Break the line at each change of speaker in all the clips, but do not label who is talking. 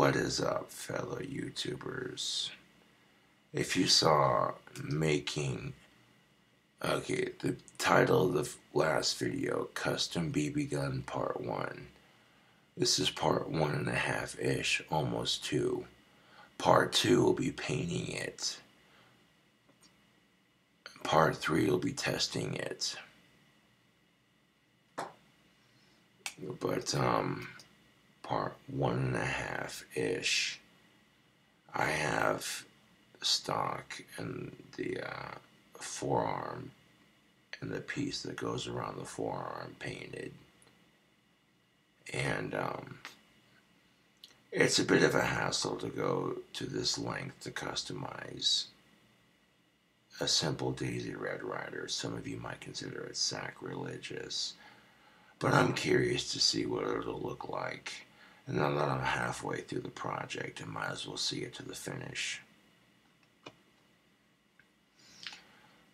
What is up, fellow YouTubers? If you saw making, okay, the title of the last video, Custom BB Gun Part 1. This is part 1.5-ish, almost 2. Part 2 will be painting it. Part 3 will be testing it. But, part 1.5-ish, I have stock and the forearm and the piece that goes around the forearm painted. And it's a bit of a hassle to go to this length to customize a simple Daisy Red Ryder. Some of you might consider it sacrilegious, but I'm curious to see what it'll look like. And now that I'm halfway through the project, I might as well see it to the finish.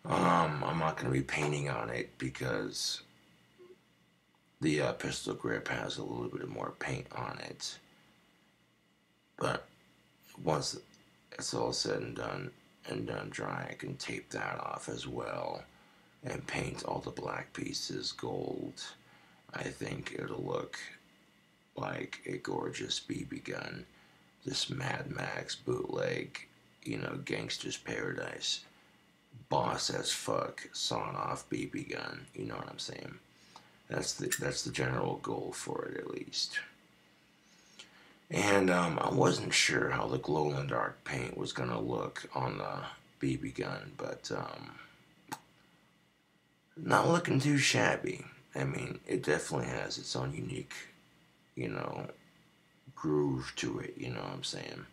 I'm not going to be painting on it because the pistol grip has a little bit more paint on it. But once it's all said and done dry, I can tape that off as well and paint all the black pieces gold. I think it'll look like a gorgeous BB gun. This Mad Max bootleg, Gangster's Paradise. Boss as fuck, sawn off BB gun, you know what I'm saying? That's the general goal for it, at least. And I wasn't sure how the glow-in-the-dark paint was gonna look on the BB gun, but not looking too shabby. I mean, it definitely has its own unique, groove to it, you know what I'm saying?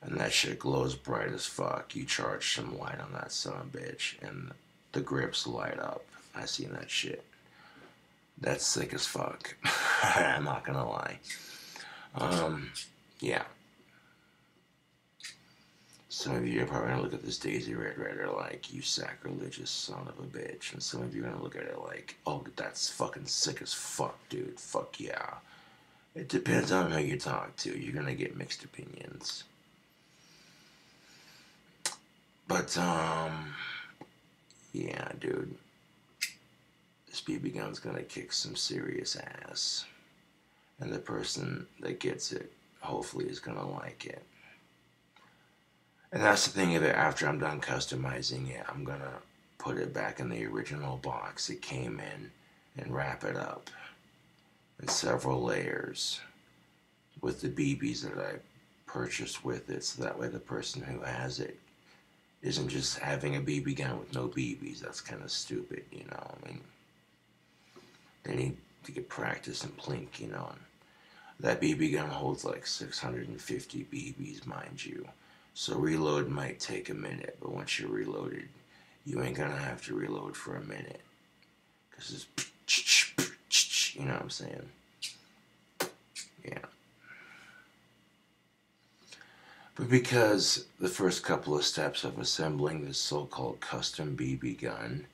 And that shit glows bright as fuck. You charge some light on that son of a bitch, and the grips light up. I seen that shit. That's sick as fuck. I'm not gonna lie. Yeah. Some of you are probably gonna look at this Daisy Red Ryder like, you sacrilegious son of a bitch. And some of you are gonna look at it like, oh, that's fucking sick as fuck, dude. Fuck yeah. It depends on who you talk to. You're gonna get mixed opinions. But, yeah, dude. This BB gun's gonna kick some serious ass. And the person that gets it, hopefully, is gonna like it. And that's the thing of it, after I'm done customizing it, I'm gonna put it back in the original box it came in and wrap it up in several layers with the BBs that I purchased with it, so that way the person who has it isn't just having a BB gun with no BBs. That's kind of stupid, I mean, they need to get practice and plink, And that BB gun holds like 650 BBs, mind you. So reload might take a minute, but once you're reloaded, you ain't gonna have to reload for a minute. Because it's, you know what I'm saying? Yeah. But because the first couple of steps of assembling this so-called custom BB gun,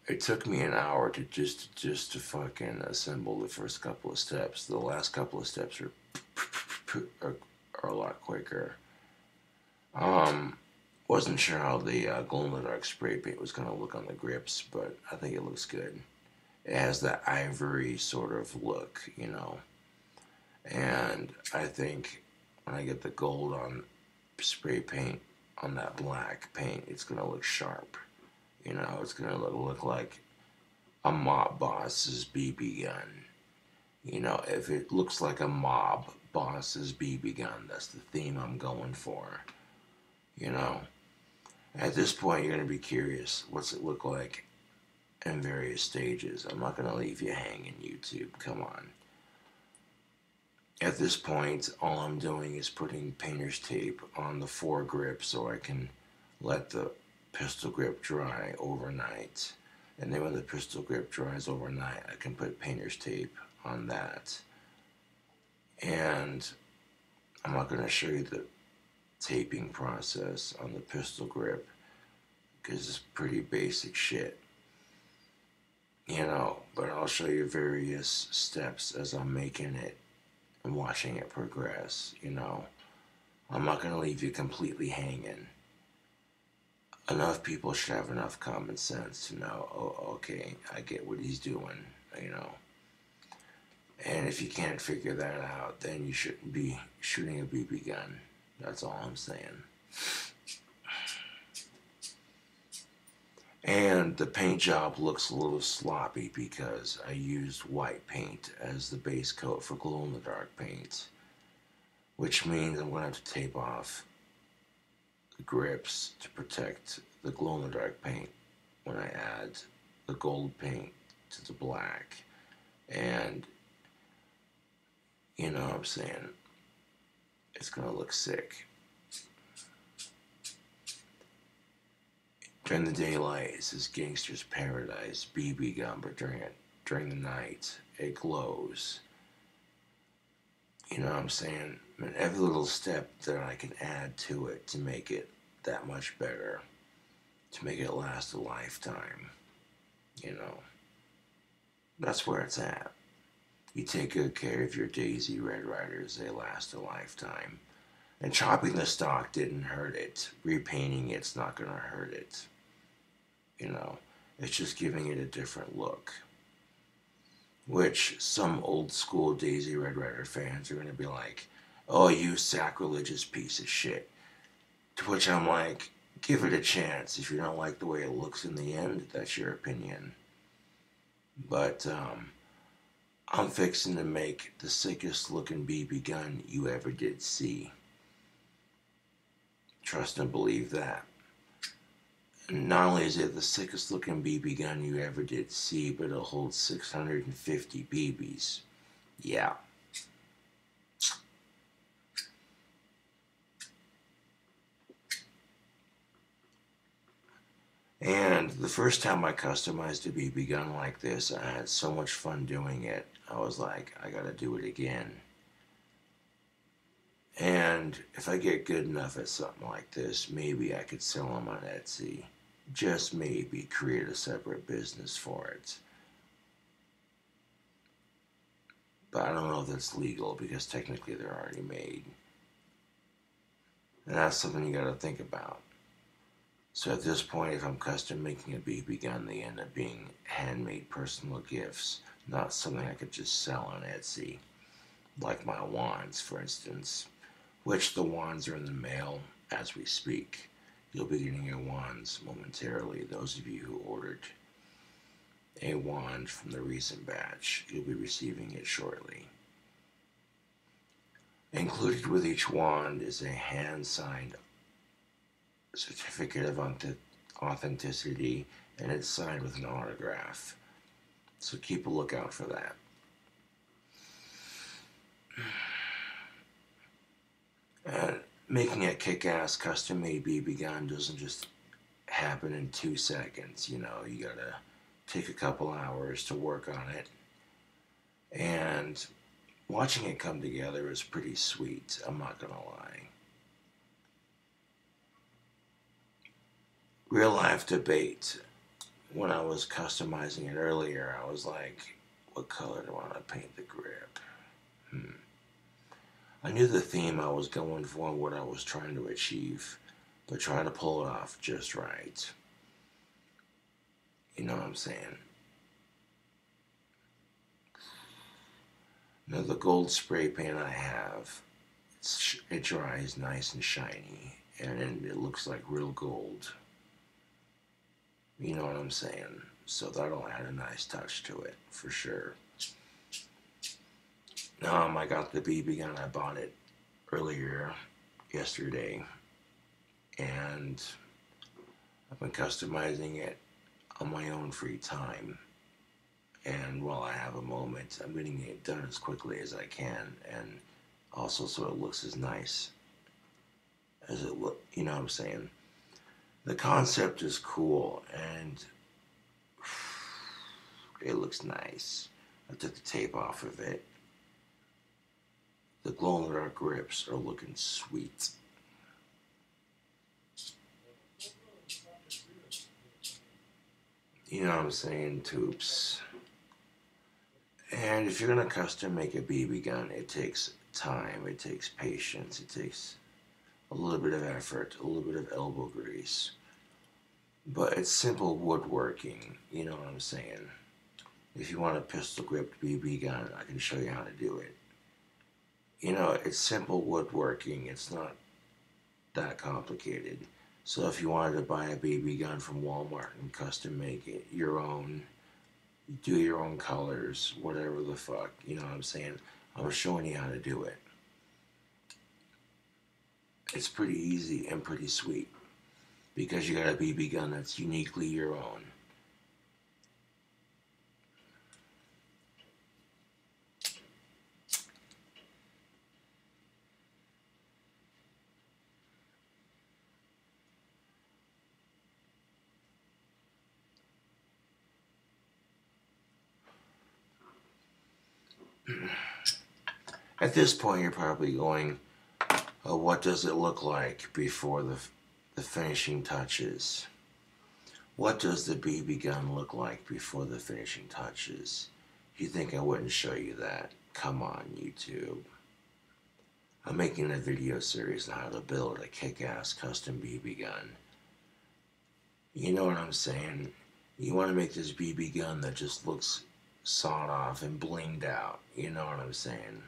it took me an hour to just to fucking assemble the first couple of steps. The last couple of steps are a lot quicker. Wasn't sure how the glow-in-the-dark spray paint was gonna look on the grips, but I think it looks good. It has that ivory sort of look, And I think when I get the gold on spray paint on that black paint, it's gonna look sharp. It's gonna look like a mob boss's BB gun. If it looks like a mob boss's BB gun, that's the theme I'm going for. At this point, you're gonna be curious, what's it look like in various stages? I'm not gonna leave you hanging, YouTube. Come on. At this point, all I'm doing is putting painter's tape on the foregrip so I can let the pistol grip dry overnight. And then when the pistol grip dries overnight, I can put painter's tape on that. And I'm not going to show you the taping process on the pistol grip because it's pretty basic shit. But I'll show you various steps as I'm making it and watching it progress. I'm not going to leave you completely hanging. Enough people should have enough common sense to know, oh, okay, I get what he's doing, you know. And if you can't figure that out, then you shouldn't be shooting a BB gun. That's all I'm saying. And the paint job looks a little sloppy because I used white paint as the base coat for glow-in-the-dark paint, which means I'm going to have to tape off the grips to protect the glow-in-the-dark paint when I add the gold paint to the black. And you know what I'm saying, it's going to look sick. During the daylight, it's this gangster's paradise BB gun, but during the night, it glows. You know what I'm saying? And every little step that I can add to it to make it that much better, to make it last a lifetime, that's where it's at. You take good care of your Daisy Red Riders, they last a lifetime. And chopping the stock didn't hurt it. Repainting it's not going to hurt it. It's just giving it a different look. Which some old school Daisy Red Rider fans are going to be like, oh, you sacrilegious piece of shit. To which I'm like, give it a chance. If you don't like the way it looks in the end, that's your opinion. But I'm fixing to make the sickest looking BB gun you ever did see. Trust and believe that. And not only is it the sickest looking BB gun you ever did see, but it'll hold 650 BBs. Yeah. And the first time I customized a BB gun like this, I had so much fun doing it. I was like, I gotta do it again. And if I get good enough at something like this, maybe I could sell them on Etsy. Just maybe create a separate business for it. But I don't know if that's legal because technically they're already made. And that's something you gotta think about. So at this point, if I'm custom making a BB gun, they end up being handmade personal gifts, not something I could just sell on Etsy. Like my wands, for instance, which the wands are in the mail as we speak. You'll be getting your wands momentarily. Those of you who ordered a wand from the recent batch, you'll be receiving it shortly. Included with each wand is a hand-signed certificate of authenticity, and it's signed with an autograph. So keep a lookout for that. Making a kick-ass custom-made BB gun doesn't just happen in 2 seconds. You gotta take a couple hours to work on it. And watching it come together is pretty sweet, I'm not gonna lie. Real life debate. When I was customizing it earlier, I was like, what color do I want to paint the grip? I knew the theme I was going for and what I was trying to achieve, but trying to pull it off just right. You know what I'm saying? Now the gold spray paint I have, it dries nice and shiny, and it looks like real gold. You know what I'm saying? So that'll add a nice touch to it, for sure. I got the BB gun, I bought it earlier, yesterday, and I've been customizing it on my own free time. And while I have a moment, I'm getting it done as quickly as I can, and also so it looks as nice as it look. You know what I'm saying? The concept is cool, and it looks nice. I took the tape off of it. The glow-in-the-dark grips are looking sweet. You know what I'm saying, Toops? And if you're going to custom make a BB gun, it takes time, it takes patience, it takes a little bit of effort, a little bit of elbow grease. But it's simple woodworking, you know what I'm saying? If you want a pistol gripped BB gun, I can show you how to do it. You know, it's simple woodworking, it's not that complicated. So if you wanted to buy a BB gun from Walmart and custom make it your own, do your own colors, whatever the fuck, you know what I'm saying? I'm showing you how to do it. It's pretty easy and pretty sweet because you got a BB gun that's uniquely your own. At this point, you're probably going, what does it look like before the finishing touches? What does the BB gun look like before the finishing touches? You think I wouldn't show you that? Come on, YouTube. I'm making a video series on how to build a kick-ass custom BB gun. You know what I'm saying? You want to make this BB gun that just looks sawed off and blinged out. You know what I'm saying?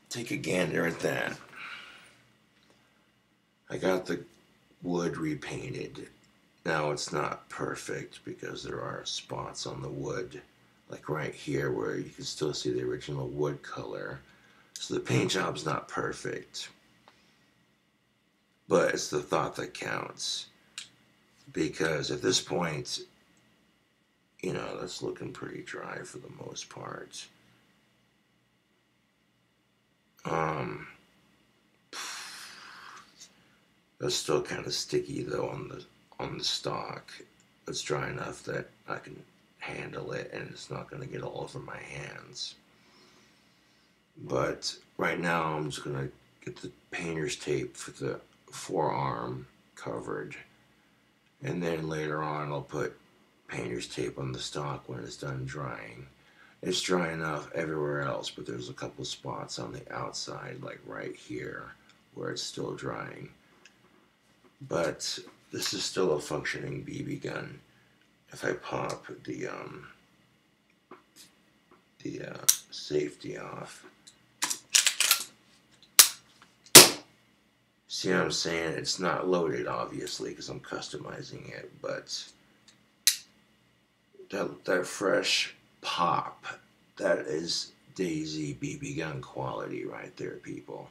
Take a gander at that. I got the wood repainted. Now it's not perfect because there are spots on the wood, like right here where you can still see the original wood color. So the paint job's not perfect. But it's the thought that counts. Because at this point, you know, that's looking pretty dry for the most part. That's still kind of sticky though on the stock. It's dry enough that I can handle it and it's not going to get all over my hands. But right now I'm just going to get the painter's tape for the forearm covered. And then later on I'll put painter's tape on the stock when it's done drying. It's dry enough everywhere else, but there's a couple spots on the outside, like right here, where it's still drying. But this is still a functioning BB gun. If I pop the safety off, see what I'm saying? It's not loaded, obviously, because I'm customizing it, but that fresh pop, that is Daisy BB gun quality right there, people.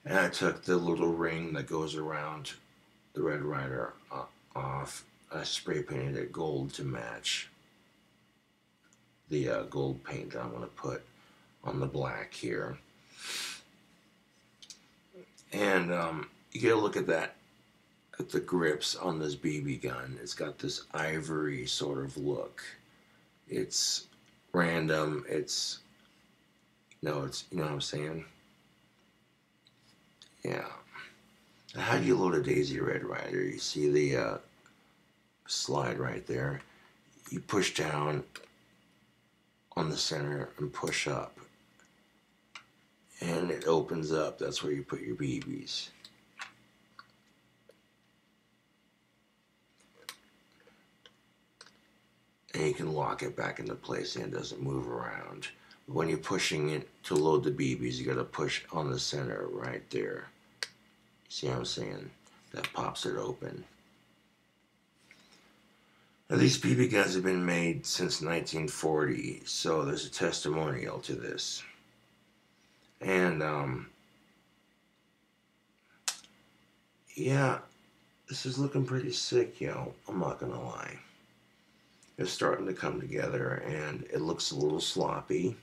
And I took the little ring that goes around the Red Ryder off. I spray painted it gold to match the gold paint that I'm going to put on the black here. And you get a look at that, at the grips on this BB gun. It's got this ivory sort of look. It's random. It's, you know what I'm saying? Yeah. Now, how do you load a Daisy Red Ryder? You see the slide right there. You push down on the center and push up. And it opens up. That's where you put your BBs. And you can lock it back into place and it doesn't move around. When you're pushing it to load the BBs, you gotta push on the center right there. See what I'm saying? That pops it open. Now, these BB guns have been made since 1940, so there's a testimonial to this. And, yeah, this is looking pretty sick, yo. I'm not gonna lie. It's starting to come together, and it looks a little sloppy,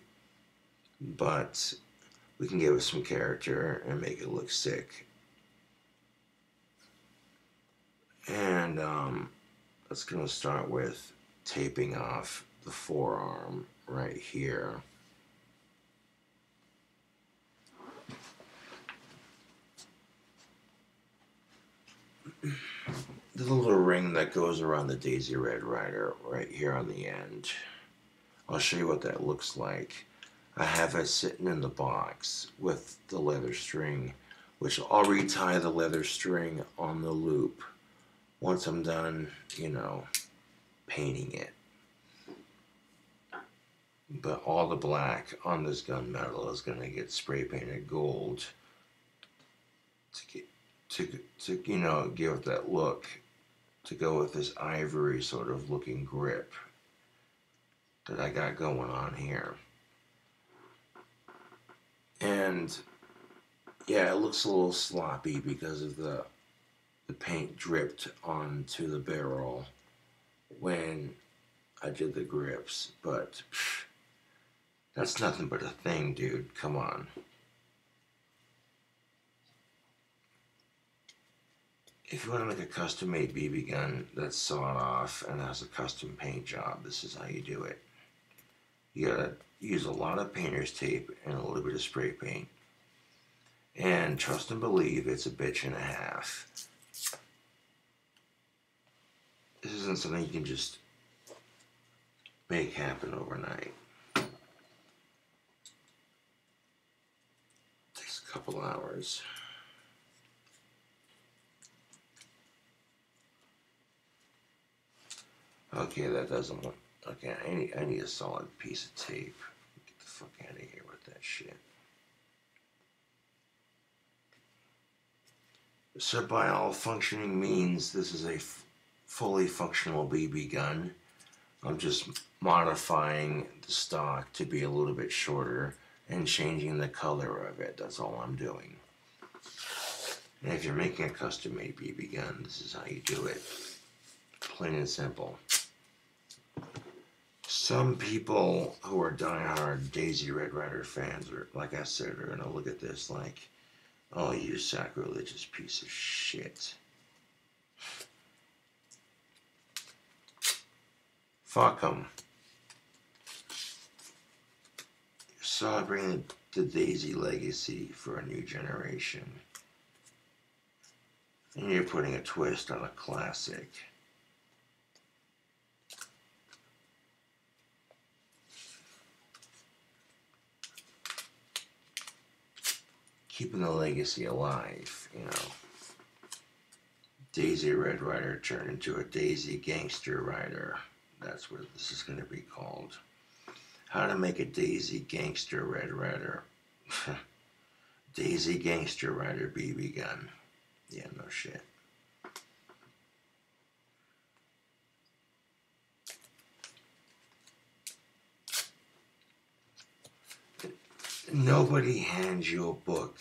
but we can give it some character and make it look sick. And that's going to start with taping off the forearm right here. the little ring that goes around the Daisy Red Ryder right here on the end. I'll show you what that looks like. I have it sitting in the box with the leather string, which I'll retie the leather string on the loop once I'm done, painting it. But all the black on this gunmetal is going to get spray painted gold to give it that look, to go with this ivory sort of looking grip that I got going on here. And yeah, it looks a little sloppy because of the paint dripped onto the barrel when I did the grips, but that's nothing but a thing, dude. Come on. If you want to make a custom-made BB gun that's sawed off and has a custom paint job, this is how you do it. You gotta use a lot of painter's tape and a little bit of spray paint. And trust and believe, it's a bitch and a half. This isn't something you can just make happen overnight. It takes a couple hours. Okay, that doesn't look. Okay, I need a solid piece of tape. Get the fuck out of here with that shit. So by all functioning means, this is a fully functional BB gun. I'm just modifying the stock to be a little bit shorter and changing the color of it. That's all I'm doing. And if you're making a custom-made BB gun, this is how you do it. Plain and simple. Some people who are diehard Daisy Red Ryder fans, are, like I said, are going to look at this like, oh, you sacrilegious piece of shit. Fuck them. You're celebrating the Daisy legacy for a new generation. And you're putting a twist on a classic. Keeping the legacy alive, Daisy Red Ryder turned into a Daisy Gangster Ryder. That's what this is going to be called. How to make a Daisy Gangster Red Ryder. Daisy Gangster Ryder BB gun. Yeah, no shit. Nobody hands you a book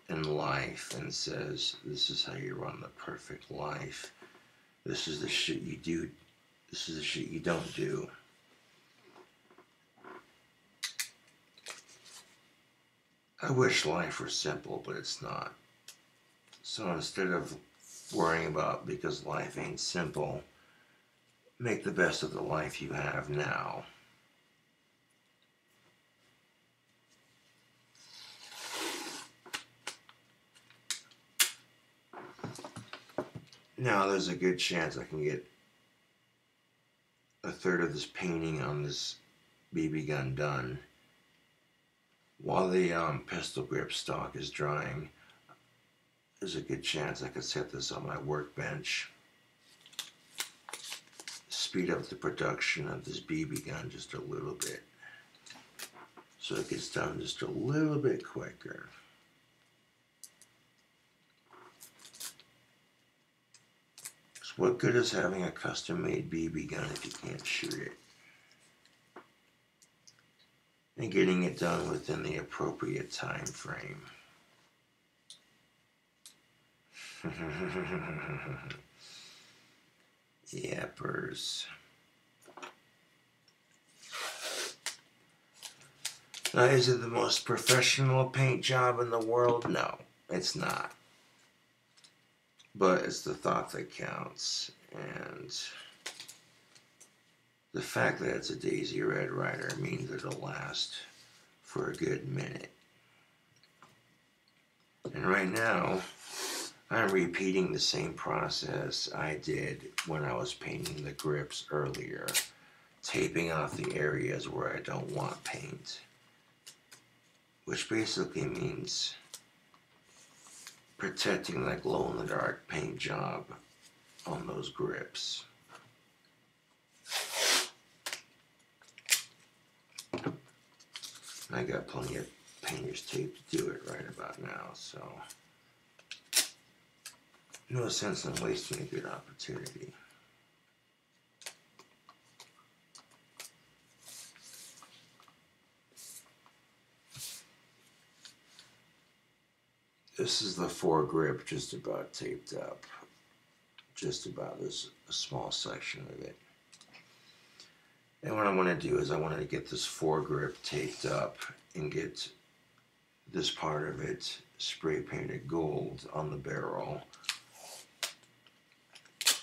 in life and says, this is how you run the perfect life. This is the shit you do. This is the shit you don't do. I wish life were simple, but it's not. So instead of worrying about because life ain't simple, make the best of the life you have now. Now there's a good chance I can get a third of this painting on this BB gun done while the pistol grip stock is drying. There's a good chance I could set this on my workbench, speed up the production of this BB gun just a little bit so it gets done just a little bit quicker. What good is having a custom-made BB gun if you can't shoot it? And getting it done within the appropriate time frame. Yappers. Now, is it the most professional paint job in the world? No, it's not. But it's the thought that counts, and the fact that it's a Daisy Red Ryder means it'll last for a good minute. And right now, I'm repeating the same process I did when I was painting the grips earlier, taping off the areas where I don't want paint, which basically means protecting that glow-in-the-dark paint job on those grips. I got plenty of painter's tape to do it right about now, so no sense in wasting a good opportunity. This is the foregrip just about taped up. Just about. There's a small section of it. And what I want to do is I want to get this foregrip taped up and get this part of it spray painted gold on the barrel.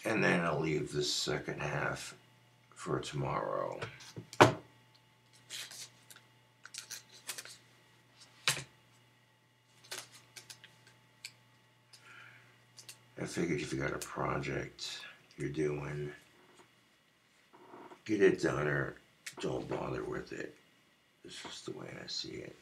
And then I'll leave this second half for tomorrow. I figured if you got a project you're doing, get it done or don't bother with it. It's just the way I see it.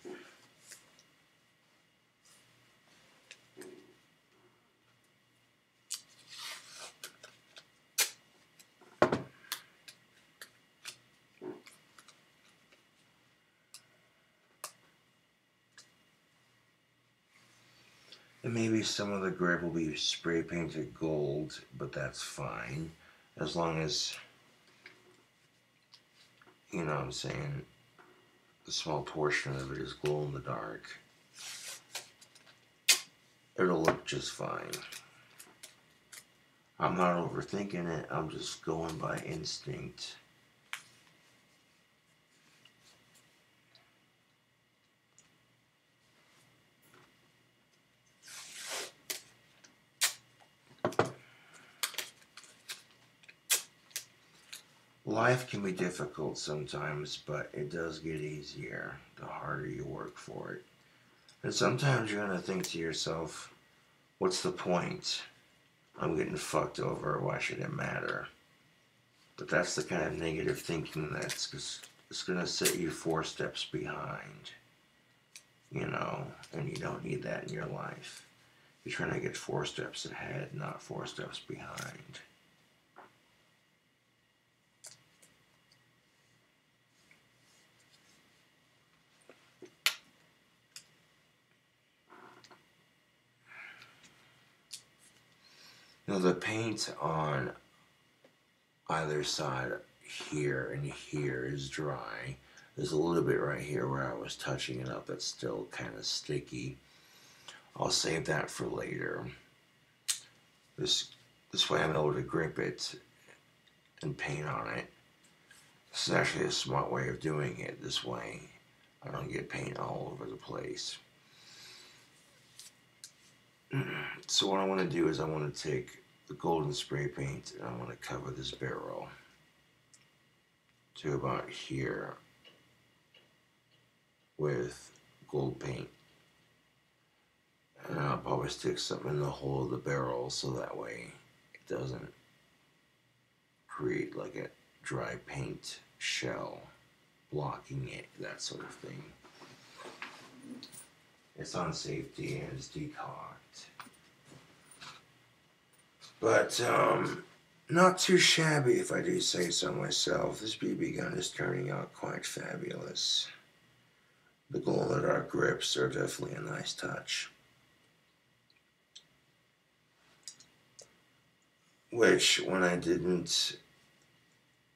And maybe some of the grip will be spray painted gold, but that's fine. As long as, you know what I'm saying, a small portion of it is glow in the dark. It'll look just fine. I'm not overthinking it, I'm just going by instinct. Life can be difficult sometimes, but it does get easier the harder you work for it. And sometimes you're going to think to yourself, what's the point? I'm getting fucked over, why should it matter? But that's the kind of negative thinking that's it's going to set you 4 steps behind, you know, and you don't need that in your life. You're trying to get 4 steps ahead, not 4 steps behind. Now the paint on either side here and here is dry. There's a little bit right here where I was touching it up that's still kind of sticky. I'll save that for later. This way I'm able to grip it and paint on it. This is actually a smart way of doing it. This way I don't get paint all over the place. So what I want to do is I want to take the golden spray paint and I want to cover this barrel to about here with gold paint. And I'll probably stick something in the hole of the barrel so that way it doesn't create like a dry paint shell blocking it, that sort of thing. It's on safety and it's decocked. But not too shabby if I do say so myself. This BB gun is turning out quite fabulous. The glow-in-the-dark grips are definitely a nice touch. Which, when I didn't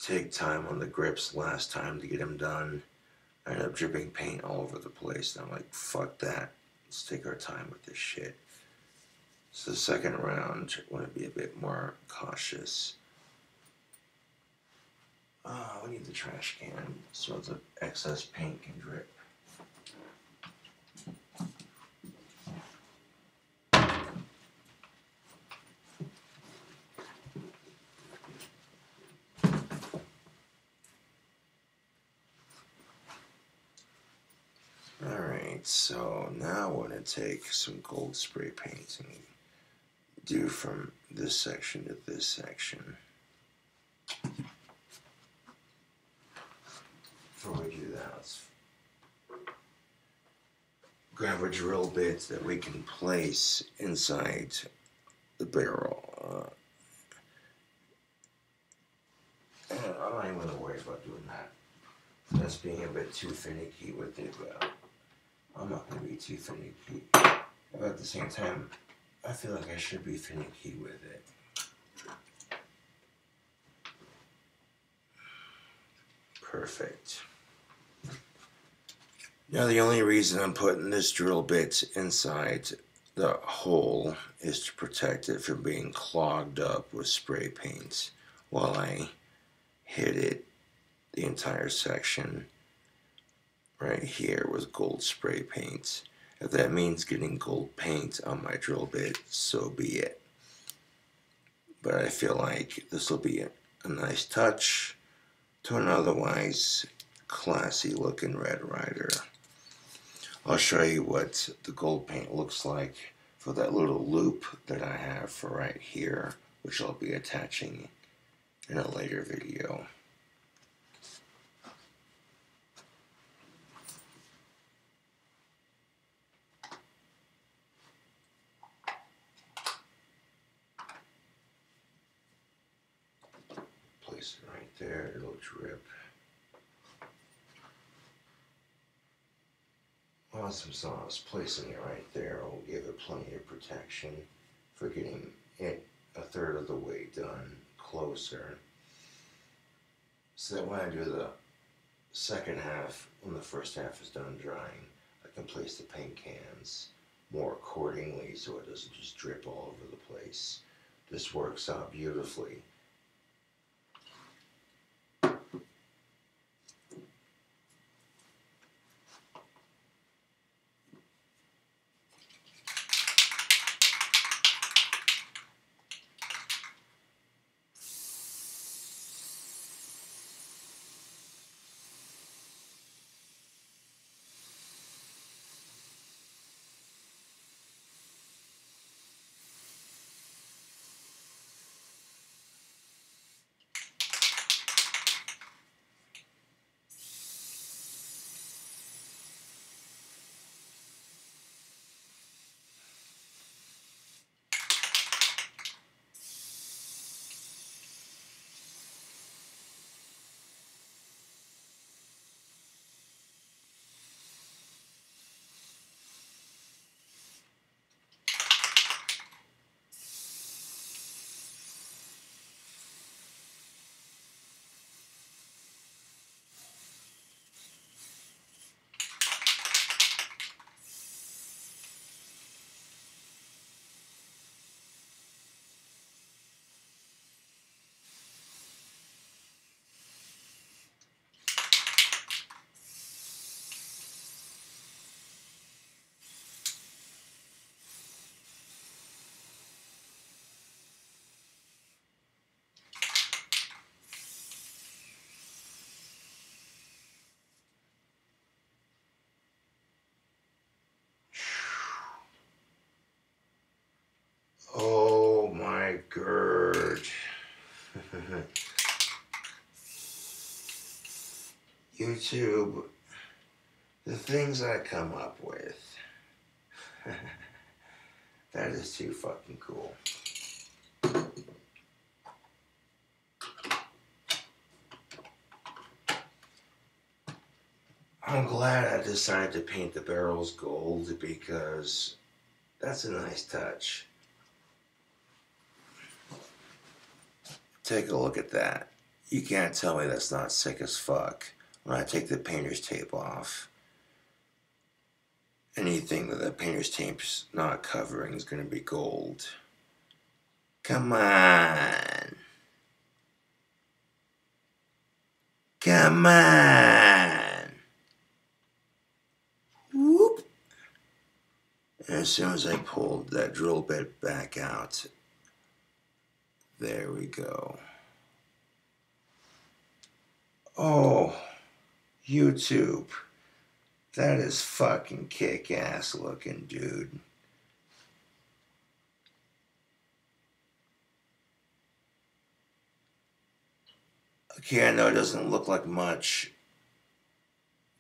take time on the grips last time to get them done, I ended up dripping paint all over the place. And I'm like, fuck that. Let's take our time with this shit. So the second round, I want to be a bit more cautious. We need the trash can so the excess paint can drip. Alright, so now I want to take some gold spray paint and do from this section to this section. Before we do that, let's grab a drill bit that we can place inside the barrel. I'm not even going to worry about doing that. That's being a bit too finicky with it. I'm not going to be too finicky. But at the same time, I feel like I should be finicky with it. Perfect. Now the only reason I'm putting this drill bit inside the hole is to protect it from being clogged up with spray paint while I hit it, the entire section right here, with gold spray paint. If that means getting gold paint on my drill bit, so be it. But I feel like this will be a nice touch to an otherwise classy looking Red Ryder. I'll show you what the gold paint looks like for that little loop that I have for right here, which I'll be attaching in a later video. Place it right there, it'll drip. Awesome sauce. Placing it right there will give it plenty of protection for getting it a third of the way done closer. So that when I do the second half, when the first half is done drying, I can place the paint cans more accordingly so it doesn't just drip all over the place. This works out beautifully. Oh my god. YouTube, the things I come up with. That is too fucking cool. I'm glad I decided to paint the barrels gold because that's a nice touch. Take a look at that. You can't tell me that's not sick as fuck when I take the painter's tape off. Anything that the painter's tape's not covering is going to be gold. Come on. Come on. Whoop. And as soon as I pulled that drill bit back out, there we go. Oh, YouTube. That is fucking kick-ass looking, dude. Okay, I know it doesn't look like much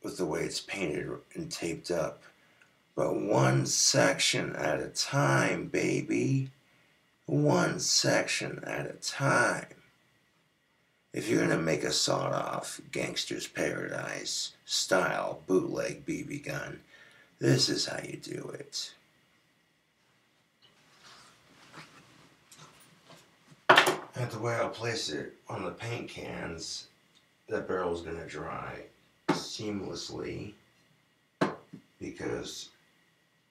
with the way it's painted and taped up, but one section at a time, baby. One section at a time. If you're gonna make a sawed-off Gangster's Paradise style bootleg BB gun, this is how you do it. And the way I'll place it on the paint cans, that barrel's gonna dry seamlessly because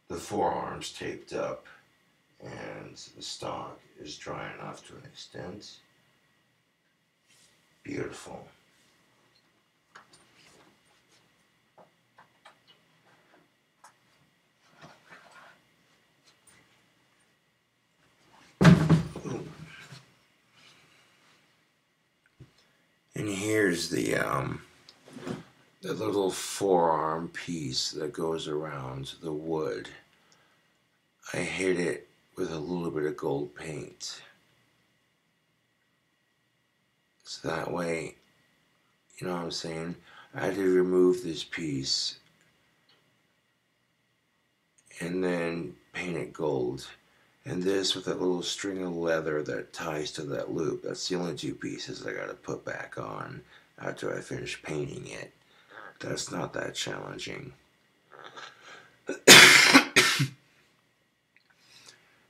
the forearm's taped up and the stock is dry enough to an extent. Beautiful. And here's the little forearm piece that goes around the wood. I hit it with a little bit of gold paint. So that way, you know what I'm saying? I had to remove this piece and then paint it gold. And this with that little string of leather that ties to that loop. That's the only two pieces I gotta put back on after I finish painting it. That's not that challenging.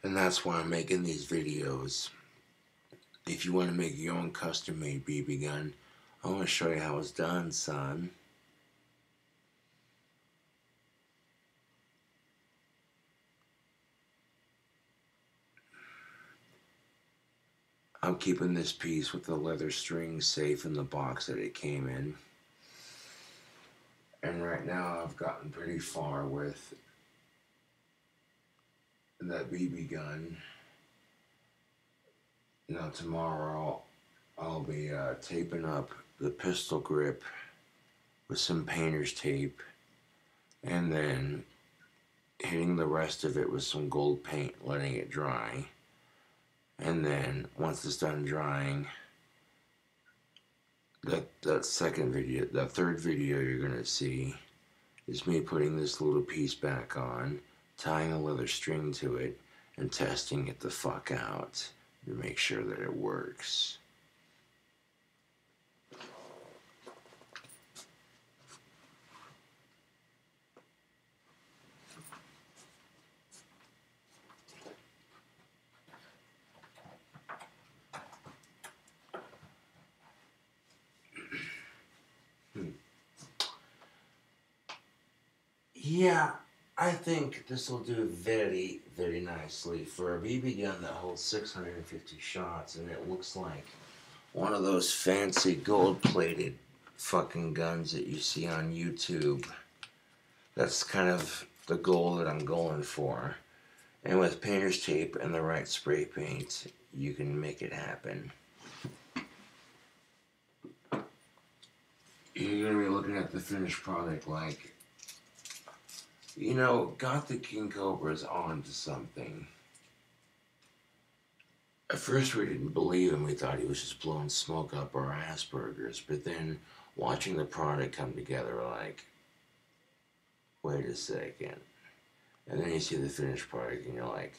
And that's why I'm making these videos. If you want to make your own custom-made BB gun, I want to show you how it's done, son. I'm keeping this piece with the leather string safe in the box that it came in. And right now I've gotten pretty far with that BB gun. Now tomorrow I'll be taping up the pistol grip with some painter's tape and then hitting the rest of it with some gold paint, letting it dry. And then once it's done drying, that third video you're gonna see is me putting this little piece back on, tying a leather string to it, and testing it the fuck out to make sure that it works. Yeah, I think this will do very, very nicely for a BB gun that holds 650 shots, and it looks like one of those fancy gold-plated fucking guns that you see on YouTube. That's kind of the goal that I'm going for. And with painter's tape and the right spray paint, you can make it happen. You're going to be looking at the finished product like, you know, Gothic King Cobra's on to something. At first we didn't believe him, we thought he was just blowing smoke up our Asperger's, but then watching the product come together, we're like, wait a second. And then you see the finished product and you're like,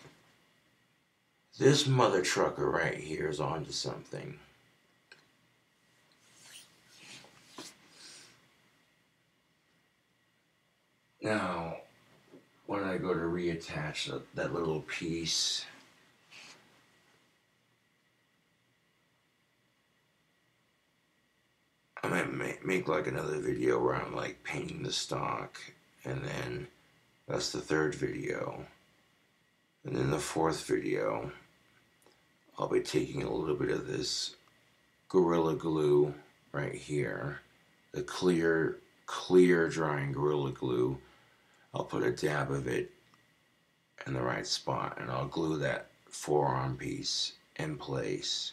this mother trucker right here is on to something. Now, when I go to reattach that little piece, I might make like another video where I'm like painting the stock, and then that's the third video. And then the fourth video, I'll be taking a little bit of this Gorilla Glue right here, the clear drying Gorilla Glue. I'll put a dab of it in the right spot, and I'll glue that forearm piece in place.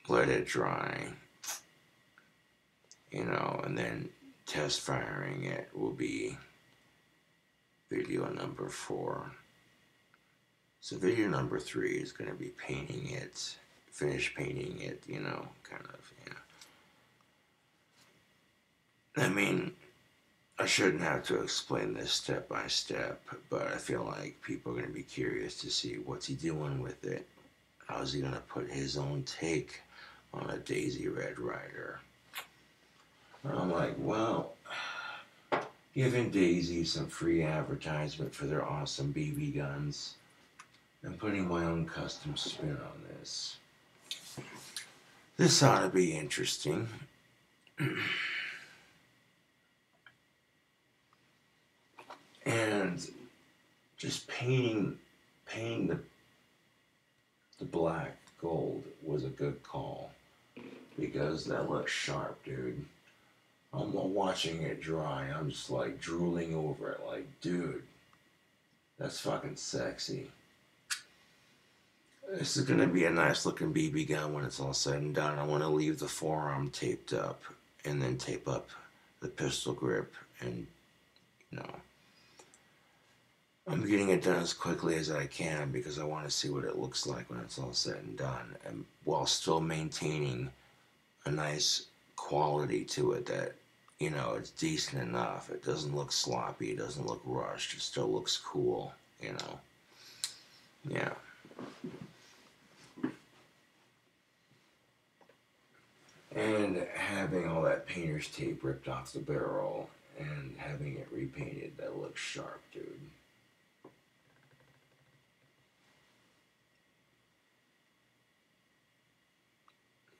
Let it dry, you know, and then test firing it will be video number 4. So video number 3 is going to be painting it finish painting it, you know, kind of, yeah. I mean, I shouldn't have to explain this step by step, but I feel like people are going to be curious to see what's he doing with it. How's he going to put his own take on a Daisy Red Ryder? And I'm like, well, giving Daisy some free advertisement for their awesome BB guns and putting my own custom spin on this. This ought to be interesting. And just painting the black gold was a good call because that looks sharp, dude. I'm watching it dry. I'm just like drooling over it, like, dude, that's fucking sexy. This is gonna be a nice looking BB gun when it's all said and done. I want to leave the forearm taped up and then tape up the pistol grip, and you know, I'm getting it done as quickly as I can because I want to see what it looks like when it's all said and done, and while still maintaining a nice quality to it that, you know, it's decent enough. It doesn't look sloppy. It doesn't look rushed. It still looks cool, you know. Yeah. And having all that painter's tape ripped off the barrel and having it repainted, that looks sharp, dude.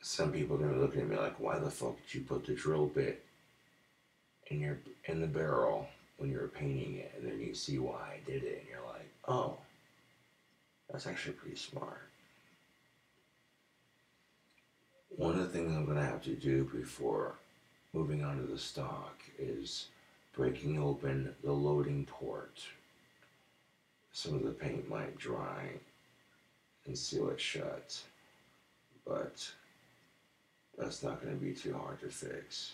Some people are gonna be looking at me like, why the fuck did you put the drill bit in the barrel when you were painting it? And then you see why I did it, and you're like, oh, that's actually pretty smart. One of the things I'm going to have to do before moving on to the stock is breaking open the loading port. Some of the paint might dry and seal it shut, but that's not going to be too hard to fix.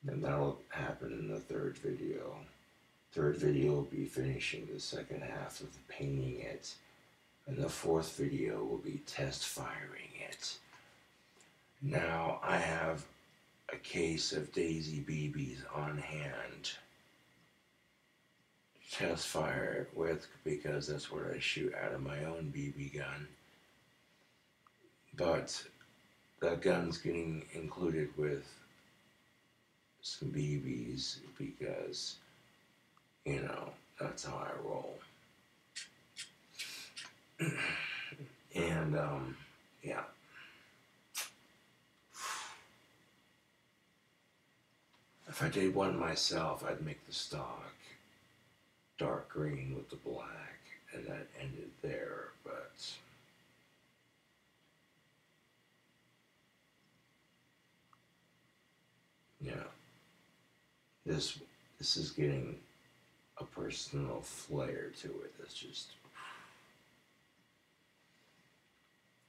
And that'll happen in the third video. Third video will be finishing the second half of painting it, and the fourth video will be test firing it. Now I have a case of Daisy BBs on hand to test fire it with because that's what I shoot out of my own BB gun. But that gun's getting included with some BBs because, you know, that's how I roll. And, yeah. If I did one myself, I'd make the stock dark green with the black, and that ended there, but yeah, this is getting a personal flair to it. That's just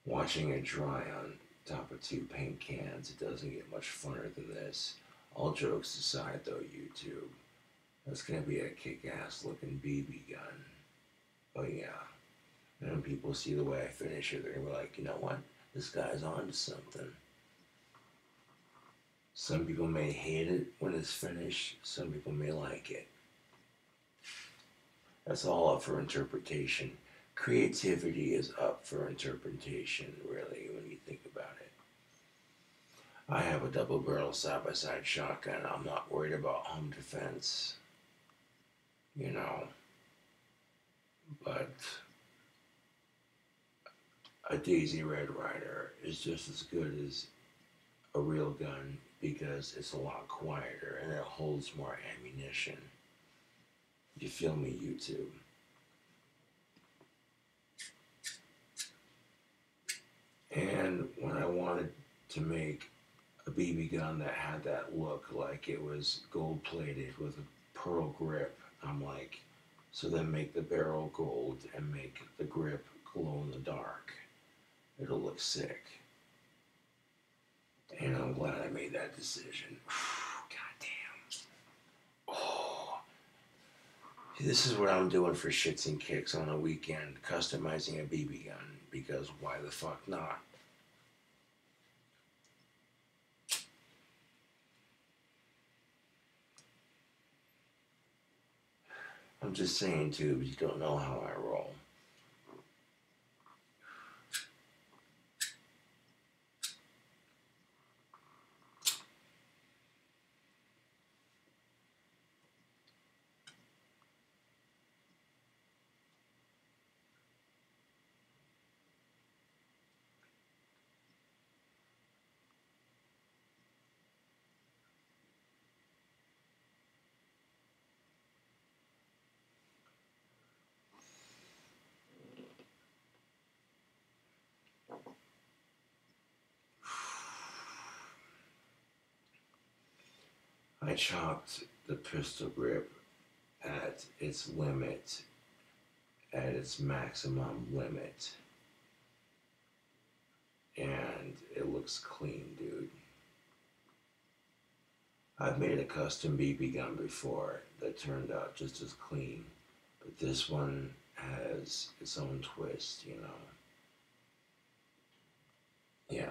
watching it dry on top of 2 paint cans. It doesn't get much funner than this. All jokes aside, though, YouTube, that's gonna be a kick-ass looking BB gun. Oh yeah. And when people see the way I finish it, they're gonna be like, you know what? This guy's on to something. Some people may hate it when it's finished. Some people may like it. That's all up for interpretation. Creativity is up for interpretation, really, when you think about it. I have a double barrel side-by-side shotgun. I'm not worried about home defense, you know, but a Daisy Red Ryder is just as good as a real gun because it's a lot quieter and it holds more ammunition. You feel me, YouTube? And when I wanted to make a BB gun that had that look like it was gold plated with a pearl grip, I'm like, so then make the barrel gold and make the grip glow in the dark. It'll look sick. And I'm glad I made that decision. God damn. Oh. This is what I'm doing for shits and kicks on a weekend, customizing a BB gun, because why the fuck not? I'm just saying, too, but you don't know how I roll. I chopped the pistol grip at its limit, at its maximum limit, and it looks clean, dude. I've made a custom BB gun before that turned out just as clean, but this one has its own twist, you know. Yeah.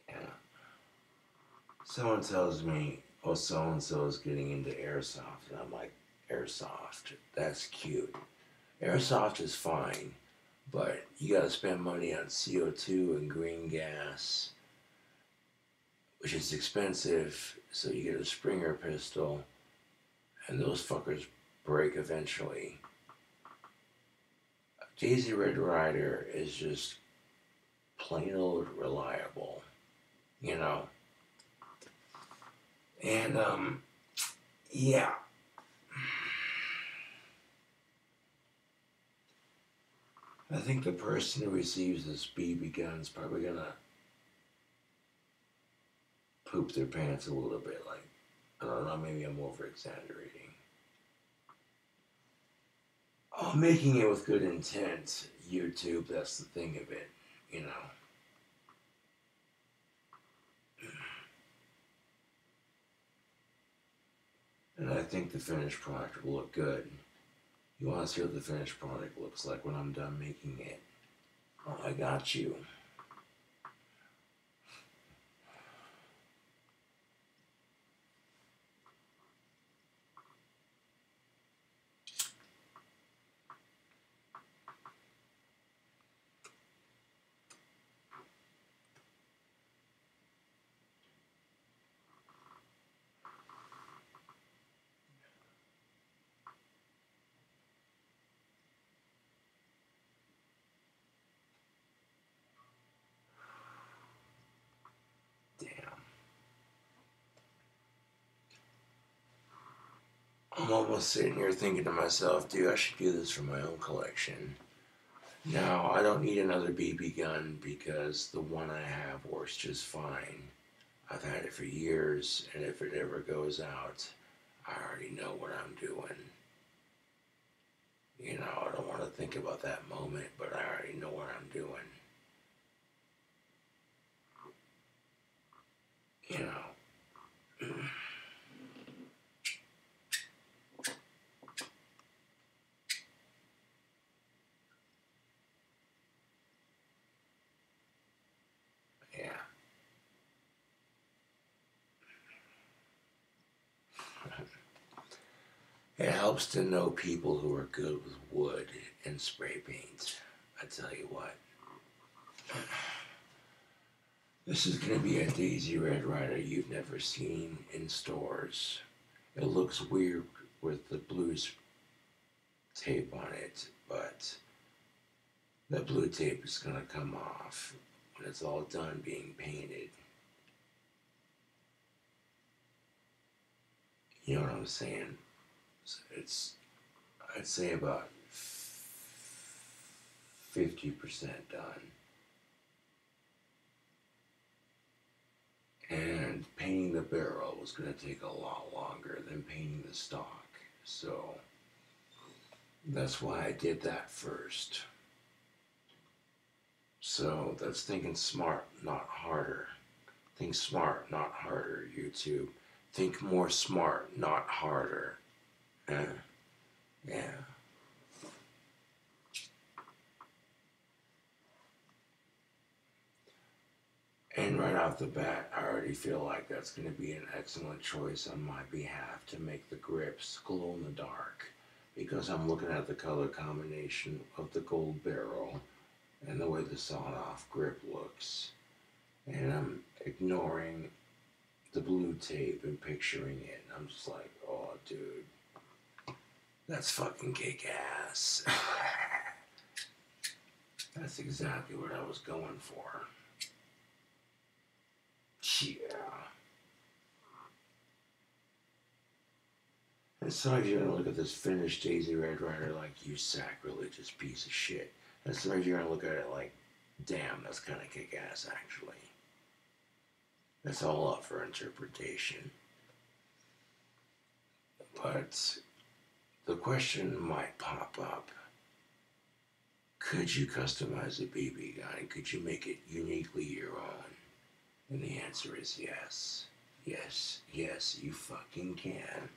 Yeah. Someone tells me, oh, so and so is getting into airsoft, and I'm like, airsoft? That's cute. Airsoft is fine, but you gotta spend money on CO2 and green gas, which is expensive, so you get a Springer pistol, and those fuckers break eventually. Daisy Red Ryder is just plain old reliable, you know? And, yeah. I think the person who receives this BB gun is probably gonna poop their pants a little bit. Like, I don't know, maybe I'm over exaggerating. Oh, making it with good intent, YouTube, that's the thing of it, you know. And I think the finished product will look good. You want to see what the finished product looks like when I'm done making it? Oh, I got you. Damn. I'm almost sitting here thinking to myself, dude, I should do this for my own collection. Now, I don't need another BB gun because the one I have works just fine. I've had it for years, and if it ever goes out, I already know what I'm doing. You know, I don't want to think about that moment, but I already know what I'm doing. You know. Yeah. It helps to know people who are good with wood and spray paint. I tell you what. This is going to be a Daisy Red Ryder you've never seen in stores. It looks weird with the blue tape on it, but the blue tape is going to come off when it's all done being painted. You know what I'm saying? It's I'd say about 50% done. And painting the barrel was going to take a lot longer than painting the stock. So that's why I did that first. So that's thinking smart, not harder. Think smart, not harder, YouTube. Think more smart, not harder. Yeah. And right off the bat, I already feel like that's going to be an excellent choice on my behalf to make the grips glow in the dark. Because I'm looking at the color combination of the gold barrel and the way the sawed off grip looks. And I'm ignoring the blue tape and picturing it. And I'm just like, oh, dude, that's fucking kick ass. That's exactly what I was going for. Yeah. And sometimes you're gonna look at this finished Daisy Red Ryder like, you sacrilegious piece of shit. And sometimes you're gonna look at it like, damn, that's kind of kick ass actually. That's all up for interpretation. But the question might pop up, could you customize a BB gun? Could you make it uniquely your own? And the answer is yes. Yes, yes, you fucking can.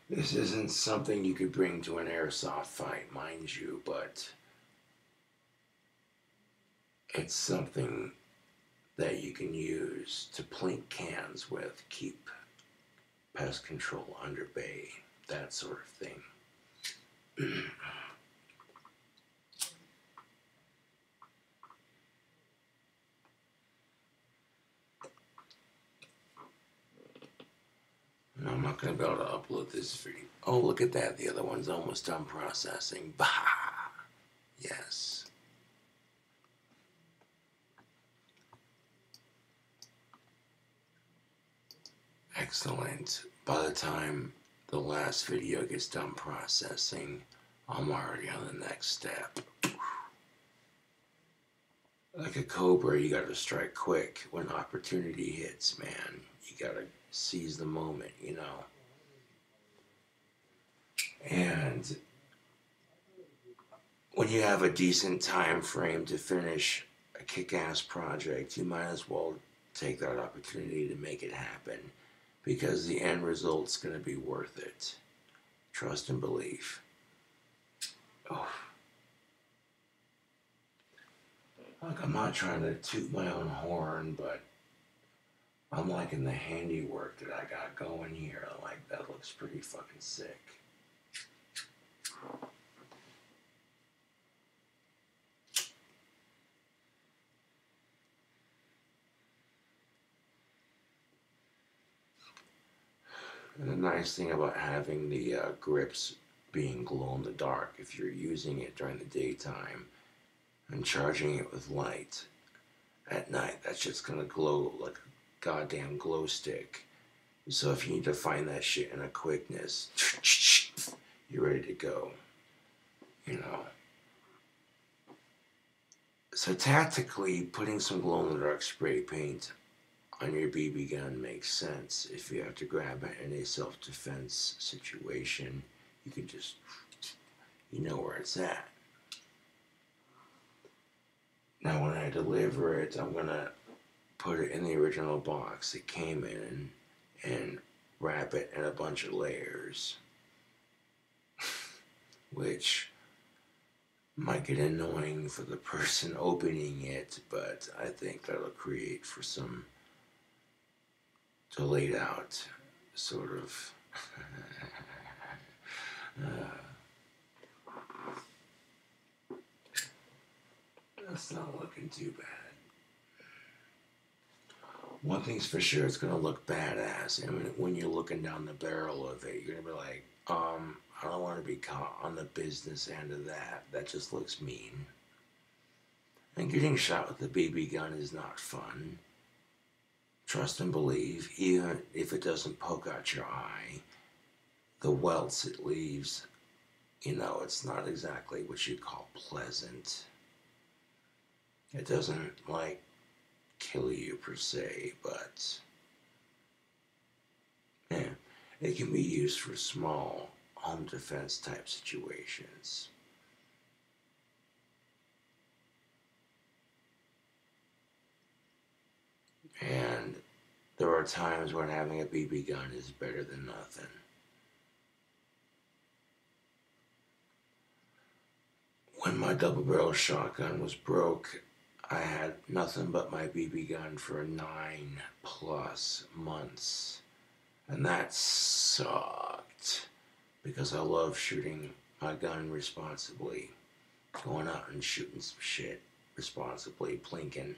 This isn't something you could bring to an airsoft fight, mind you, but it's something that you can use to plink cans with, keep pest control under bay, that sort of thing. No, I'm not going to be able to upload this video. Oh, look at that. The other one's almost done processing. Bah! Yes. Excellent. By the time the last video gets done processing, I'm already on the next step. Like a cobra, you gotta strike quick when opportunity hits, man. You gotta seize the moment, you know. And when you have a decent time frame to finish a kick-ass project, you might as well take that opportunity to make it happen, because the end result's gonna be worth it. Trust and believe. Oh. Look, I'm not trying to toot my own horn, but I'm liking the handiwork that I got going here. Like, that looks pretty fucking sick. And the nice thing about having the grips being glow in the dark, if you're using it during the daytime and charging it with light at night, that's just gonna glow like a goddamn glow stick. So if you need to find that shit in a quickness, you're ready to go, you know. So tactically, putting some glow-in-the-dark spray paint on your BB gun makes sense. If you have to grab it in a self-defense situation, you can just, you know where it's at. Now when I deliver it, I'm gonna put it in the original box it came in and wrap it in a bunch of layers, which might get annoying for the person opening it, but I think that'll create for some delayed out sort of that's not looking too bad. One thing's for sure, it's gonna look badass, and when you're looking down the barrel of it, you're gonna be like, I don't want to be caught on the business end of that. That just looks mean. And getting shot with a BB gun is not fun. Trust and believe, even if it doesn't poke out your eye, the welts it leaves, you know, it's not exactly what you'd call pleasant. It doesn't, like, kill you per se, but yeah, It can be used for small home defense type situations. And there are times when having a BB gun is better than nothing. When my double barrel shotgun was broke, I had nothing but my BB gun for 9+ months. And that sucked because I love shooting my gun responsibly. Going out and shooting some shit responsibly, plinking.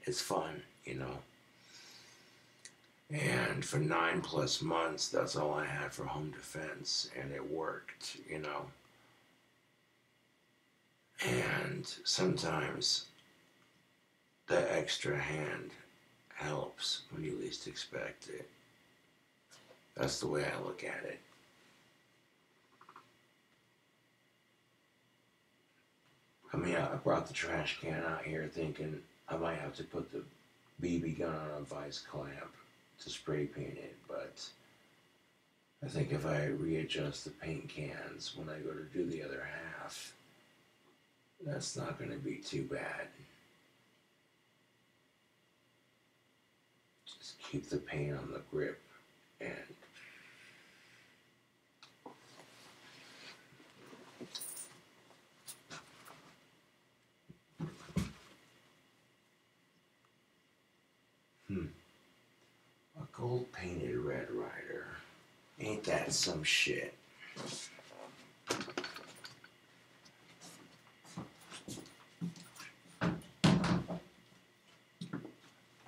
It's fun, you know. And for 9+ months, that's all I had for home defense, and it worked, you know. And sometimes the extra hand helps when you least expect it. That's the way I look at it. I mean, I brought the trash can out here thinking I might have to put the BB gun on a vice clamp to spray paint it, but I think if I readjust the paint cans when I go to do the other half, that's not going to be too bad. Just keep the paint on the grip and a gold painted Red Ryder. Ain't that some shit?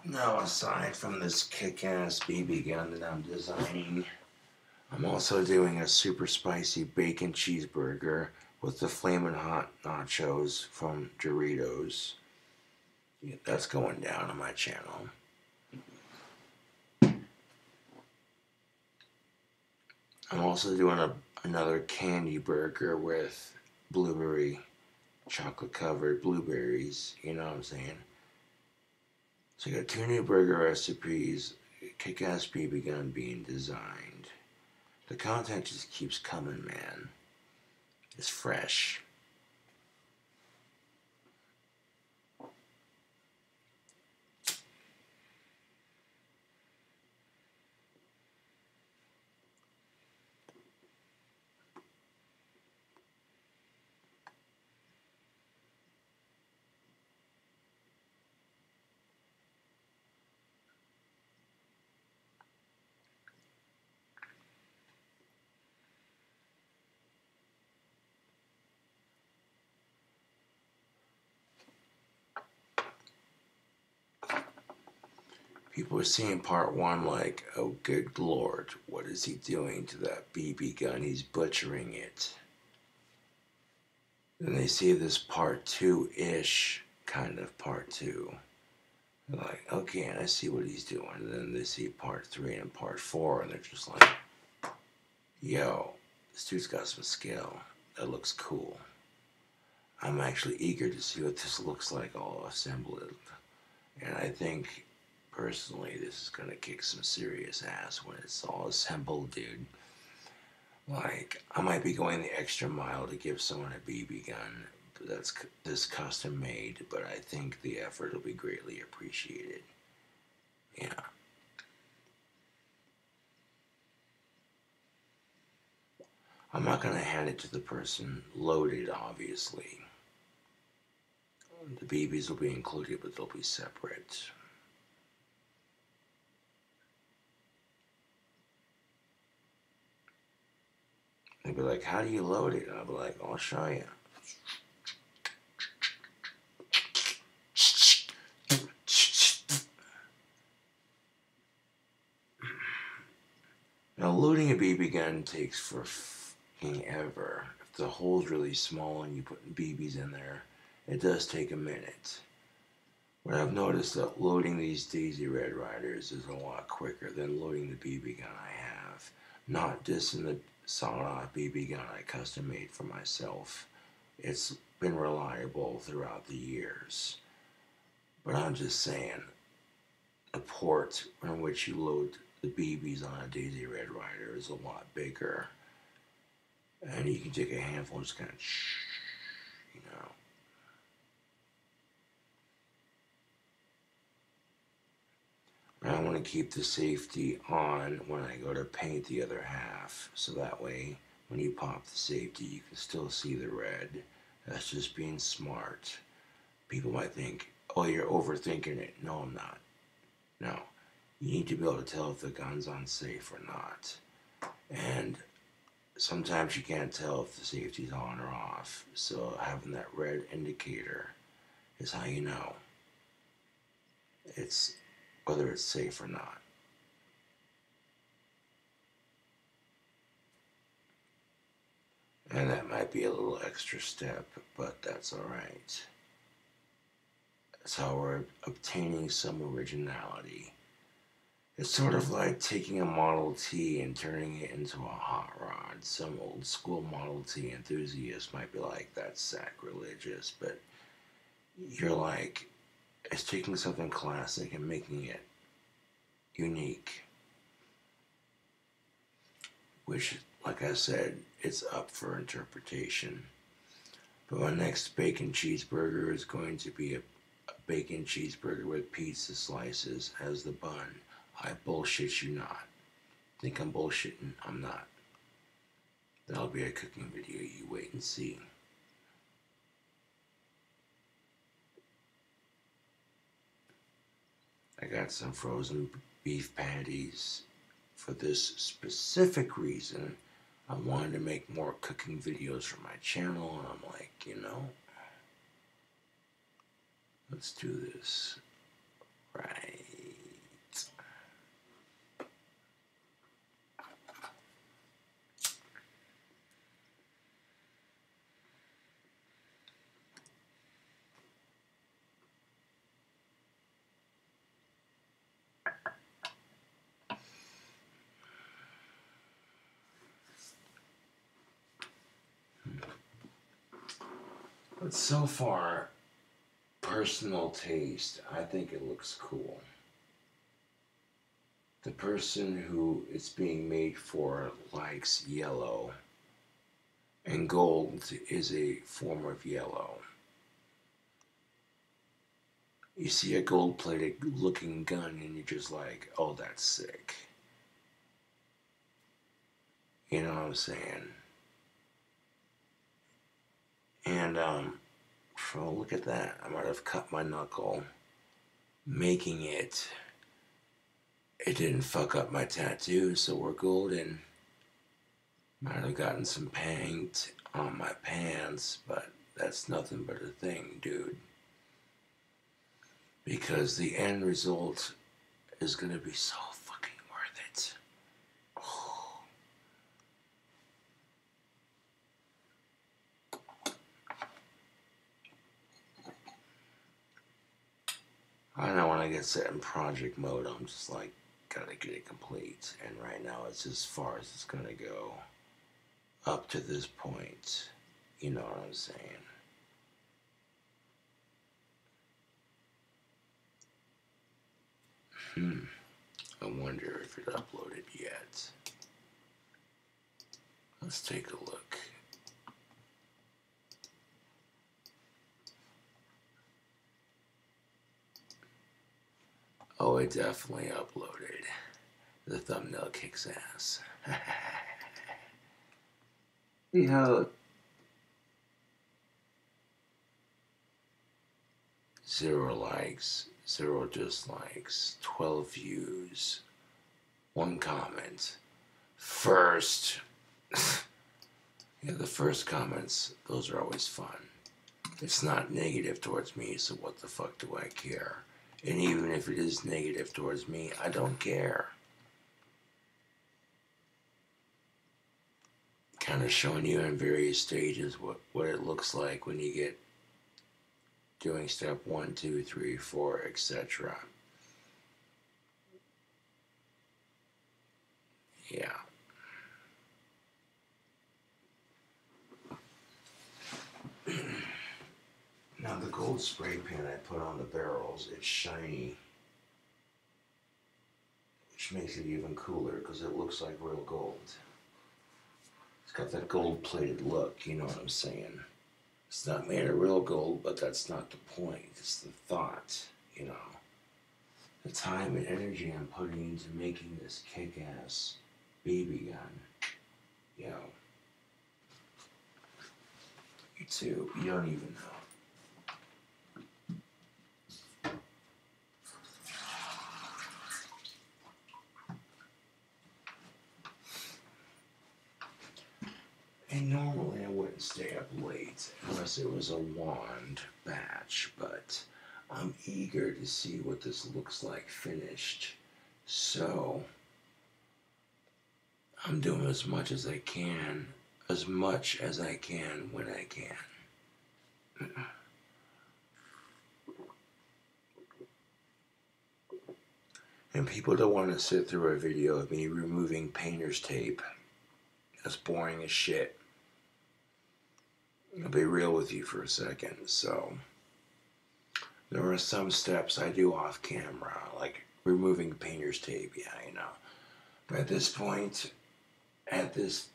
Now, aside from this kick-ass BB gun that I'm designing, I'm also doing a super spicy bacon cheeseburger with the flamin' hot nachos from Doritos. Yeah, that's going down on my channel. I'm also doing another candy burger with blueberry, chocolate covered blueberries, you know what I'm saying? So I got 2 new burger recipes, kick-ass BB gun being designed. The content just keeps coming, man. It's fresh. People are seeing part 1 like, oh good lord, what is he doing to that BB gun? He's butchering it. Then they see this part 2-ish kind of part 2. They're like, okay, I see what he's doing. And then they see part 3 and part 4, and they're just like, yo, this dude's got some skill. That looks cool. I'm actually eager to see what this looks like all assembled. And I think, personally, this is gonna kick some serious ass when it's all assembled, dude. Like, I might be going the extra mile to give someone a BB gun that's this custom made, but I think the effort will be greatly appreciated. Yeah. I'm not gonna hand it to the person loaded, obviously. The BBs will be included, but they'll be separate. They'll be like, how do you load it? I'll be like, I'll show you. Now, loading a BB gun takes for fucking ever. If the hole's really small and you put BBs in there, it does take a minute. But I've noticed that loading these Daisy Red Ryders is a lot quicker than loading the BB gun I have. Not dissing the sawed-off BB gun I custom made for myself. It's been reliable throughout the years. But I'm just saying, the port in which you load the BBs on a Daisy Red Ryder is a lot bigger. And you can take a handful and just kind of, you know. I want to keep the safety on when I go to paint the other half, so that way when you pop the safety you can still see the red. That's just being smart. People might think, oh, you're overthinking it. No, I'm not. No. You need to be able to tell if the gun's unsafe or not. And sometimes you can't tell if the safety's on or off, so having that red indicator is how you know it's whether it's safe or not. And that might be a little extra step, but that's alright. That's how we're obtaining some originality. It's sort of like taking a Model T and turning it into a hot rod. Some old school Model T enthusiasts might be like, that's sacrilegious, but you're like, it's taking something classic and making it unique. Which, like I said, it's up for interpretation. But my next bacon cheeseburger is going to be a bacon cheeseburger with pizza slices as the bun. I bullshit you not. Think I'm bullshitting? I'm not. That'll be a cooking video, you wait and see. I got some frozen beef patties for this specific reason. I wanted to make more cooking videos for my channel, and I'm like, you know, let's do this right. But so far, personal taste, I think it looks cool. The person who it's being made for likes yellow, and gold is a form of yellow. You see a gold-plated looking gun and you're just like, oh, that's sick. You know what I'm saying? And, so look at that. I might have cut my knuckle making it. It didn't fuck up my tattoo, so we're golden. Might have gotten some paint on my pants, but that's nothing but a thing, dude. Because the end result is gonna be so fucking worth it. Oh. I know when I get set in project mode, I'm just like, gotta get it complete. And right now it's as far as it's gonna go up to this point. You know what I'm saying? I wonder if it uploaded yet. Let's take a look. Oh, it definitely uploaded. The thumbnail kicks ass. You know, 0 likes, 0 dislikes, 12 views, 1 comment. First. Yeah, the first comments, those are always fun. It's not negative towards me, so what the fuck do I care? And even if it is negative towards me, I don't care. Kind of showing you in various stages what it looks like when you get doing step 1, 2, 3, 4, etc. Yeah. Now the gold spray paint I put on the barrels, it's shiny, which which makes it even cooler because it looks like real gold. It's got that gold-plated look, you know what I'm saying? It's not made of real gold, but that's not the point. It's the thought, you know. The time and energy I'm putting into making this kick-ass BB gun. You know. You too. You don't even know. And normally I wouldn't stay up late unless it was a wand batch, but I'm eager to see what this looks like finished. So I'm doing as much as I can when I can. And people don't want to sit through a video of me removing painter's tape. That's boring as shit. I'll be real with you for a second. So there are some steps I do off camera, like removing painter's tape, yeah, you know. But at this point, there's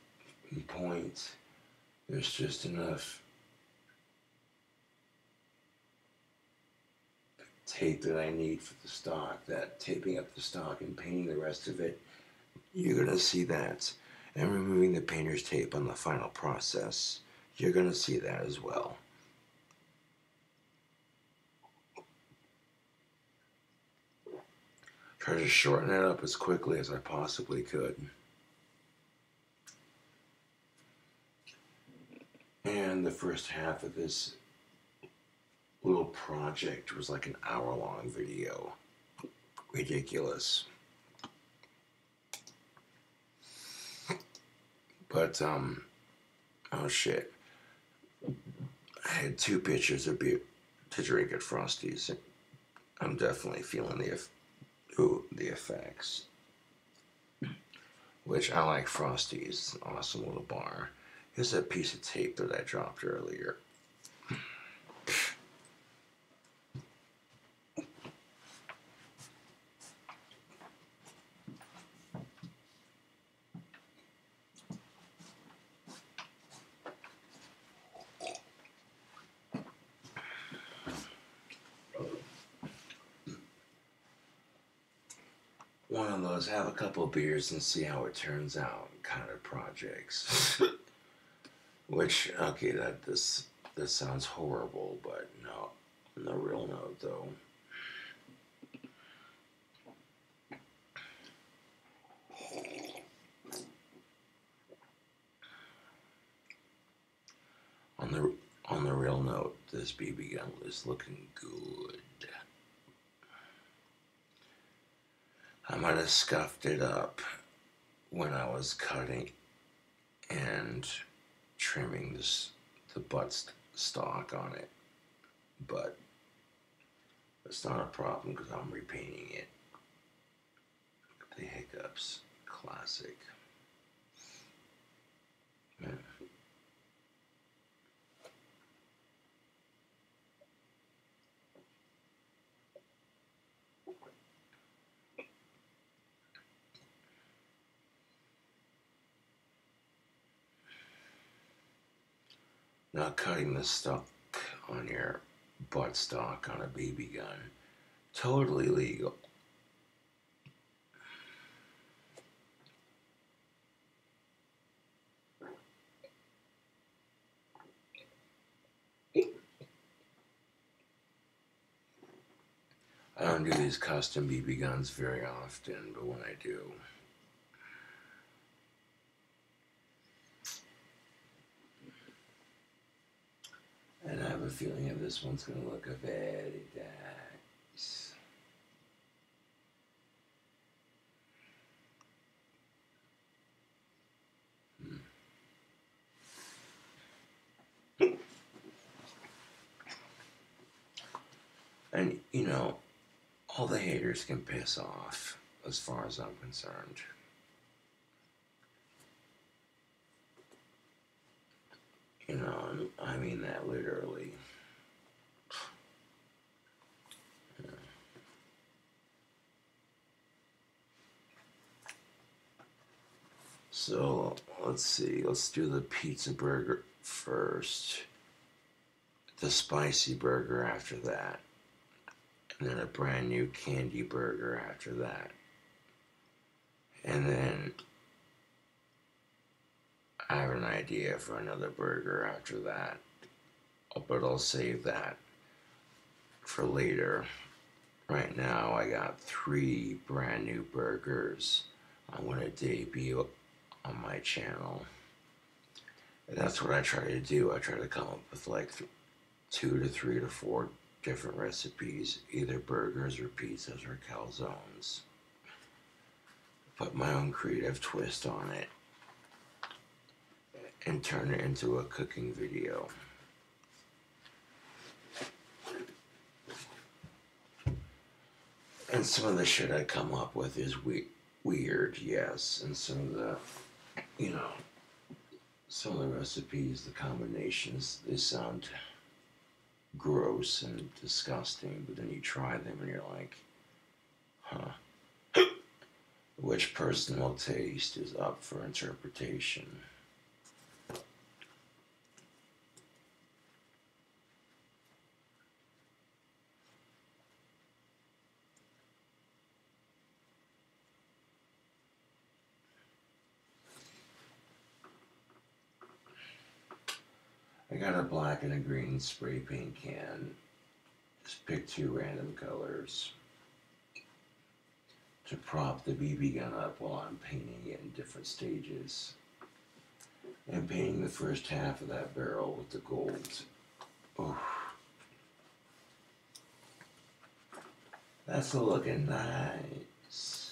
just enough tape that I need for the stock, that taping up the stock and painting the rest of it, you're gonna see that. And removing the painter's tape on the final process, you're gonna see that as well. Try to shorten it up as quickly as I possibly could. And the first half of this little project was like an hour-long video. Ridiculous. But, oh shit. I had 2 pitchers of beer to drink at Frosty's. I'm definitely feeling the effects. Which I like Frosty's, an awesome little bar. Here's a piece of tape that I dropped earlier. One of those have a couple of beers and see how it turns out kind of projects. Which, okay, this sounds horrible, but no, on the real note though. On the real note, this BB gun is looking good. I might have scuffed it up when I was cutting and trimming the butt stock on it, but it's not a problem because I'm repainting it. The hiccups, classic. Yeah. Now cutting the stock on your butt stock on a BB gun, totally legal. I don't do these custom BB guns very often, but when I do, and I have a feeling that this one's going to look very nice. And, you know, all the haters can piss off as far as I'm concerned. You know, I mean that literally. let's see, let's do the pizza burger first, the spicy burger after that, and then a brand new candy burger after that. And then I have an idea for another burger after that, but I'll save that for later. Right now, I got 3 brand new burgers I want to debut on my channel. And that's what I try to do. I try to come up with like 2 to 3 to 4 different recipes, either burgers or pizzas or calzones. Put my own creative twist on it and turn it into a cooking video. And some of the shit I come up with is weird, yes. And some of the, you know, some of the recipes, the combinations, they sound gross and disgusting, but then you try them and you're like, huh. Which personal taste is up for interpretation. I got a black and a green spray paint can. Just pick 2 random colors to prop the BB gun up while I'm painting it in different stages. And painting the first half of that barrel with the gold. Oh, that's looking nice.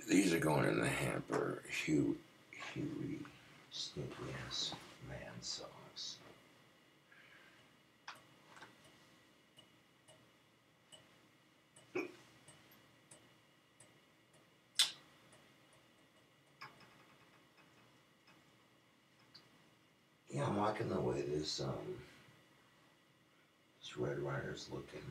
These are going in the hamper. Huey, stinky ass man sauce. Yeah, I'm liking the way this Red Ryder's looking.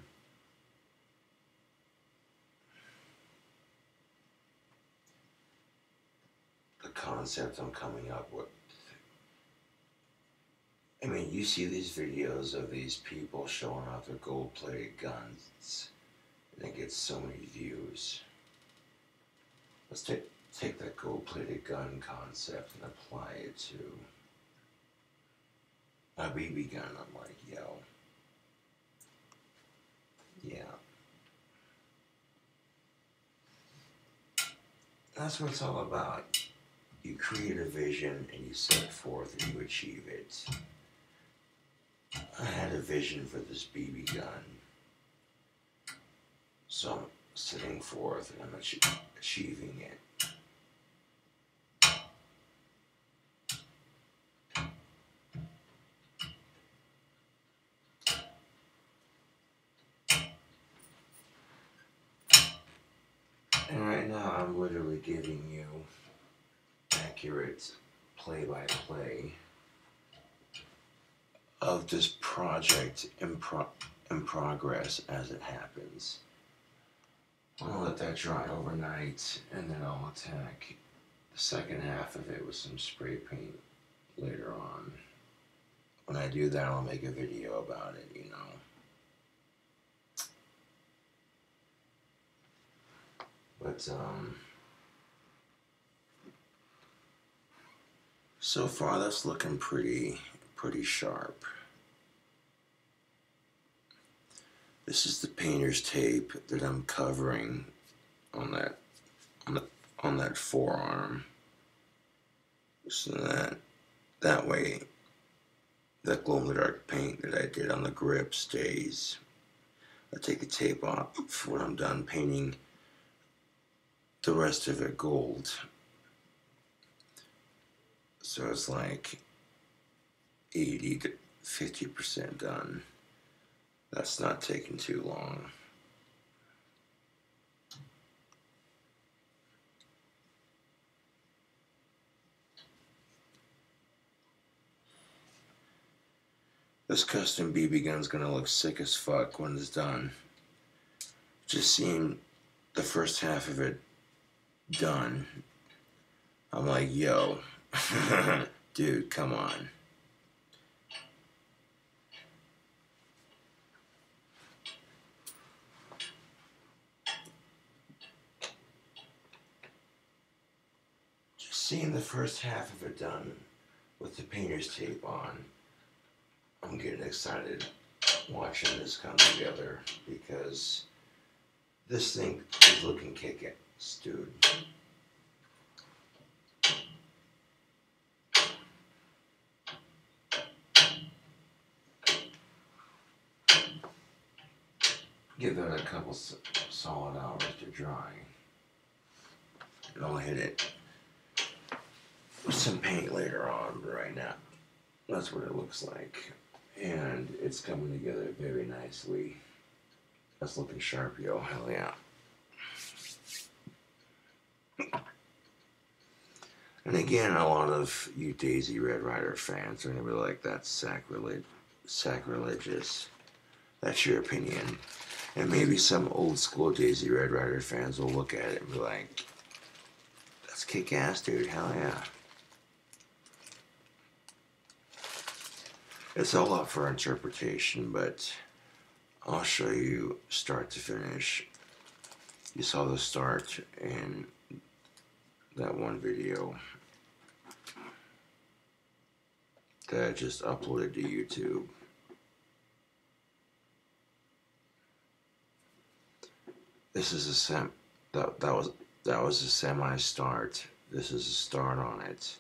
The concept I'm coming up with. I mean, you see these videos of these people showing off their gold-plated guns, and it gets so many views. Let's take that gold-plated gun concept and apply it to a BB gun. I'm like, yo, yeah. That's what it's all about. You create a vision and you set forth and you achieve it. I had a vision for this BB gun, so I'm setting forth and I'm achieving it. And right now I'm literally giving you accurate play-by-play of this project in progress as it happens. I'll let that dry overnight, and then I'll attack the second half of it with some spray paint later on. When I do that, I'll make a video about it, you know. But, so far that's looking pretty sharp. This is the painter's tape that I'm covering on that forearm, so that way that glow-in-the-dark paint that I did on the grip stays. I take the tape off when I'm done painting the rest of it gold. So it's like 80 to 50% done. That's not taking too long. This custom BB gun's gonna look sick as fuck when it's done. Just seeing the first half of it done, I'm like, yo, dude, come on. Just seeing the first half of it done with the painter's tape on, I'm getting excited watching this come together because this thing is looking kick-ass, dude. Give that a couple solid hours to dry. And I'll hit it with some paint later on, but right now, that's what it looks like. And it's coming together very nicely. That's looking sharp, yo. Hell yeah. And again, a lot of you Daisy Red Ryder fans are going to be like, that's sacrilegious. That's your opinion. And maybe some old school Daisy Red Ryder fans will look at it and be like, that's kick-ass, dude. Hell yeah. It's all up for interpretation, but I'll show you start to finish. You saw the start in that one video that I just uploaded to YouTube. This is a that was a semi-start. This is a start on it.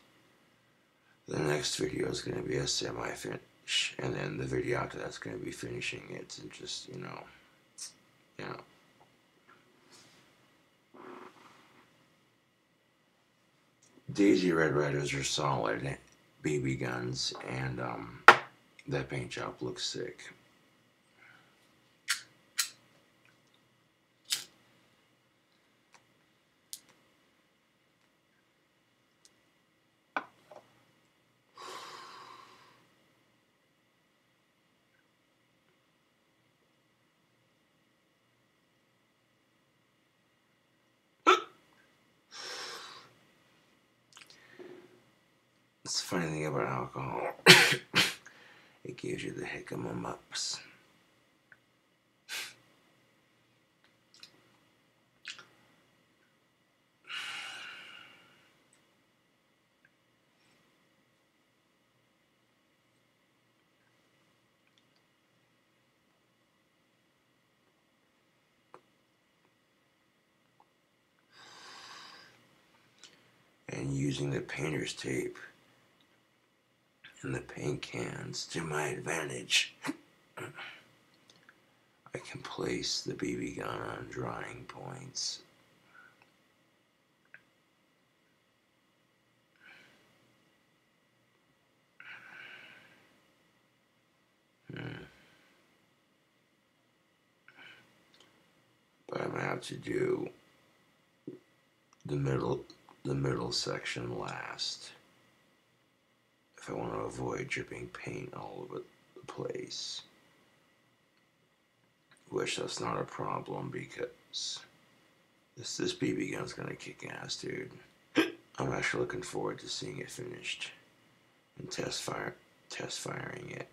The next video is going to be a semi-finish, and then the video after that's going to be finishing it, and just, you know. Daisy Red Ryders are solid BB guns, and that paint job looks sick. It's the funny thing about alcohol. It gives you the hiccups. And using the painter's tape and the paint cans to my advantage, I can place the BB gun on drying points. But I'm gonna have to do the middle section last if I want to avoid dripping paint all over the place. Which that's not a problem because this BB gun's gonna kick ass, dude. I'm actually looking forward to seeing it finished and test firing it.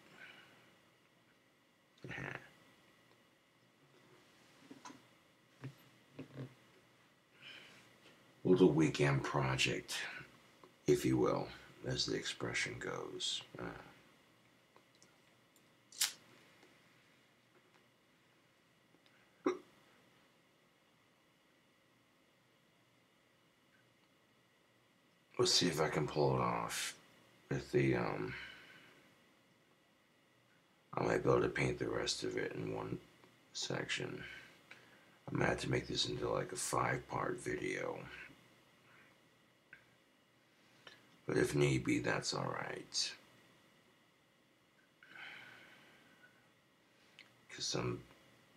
A little weekend project, if you will, as the expression goes. Let's see if I can pull it off with the, I might be able to paint the rest of it in one section. I'm gonna have to make this into like a 5-part video. But if need be, that's alright. because some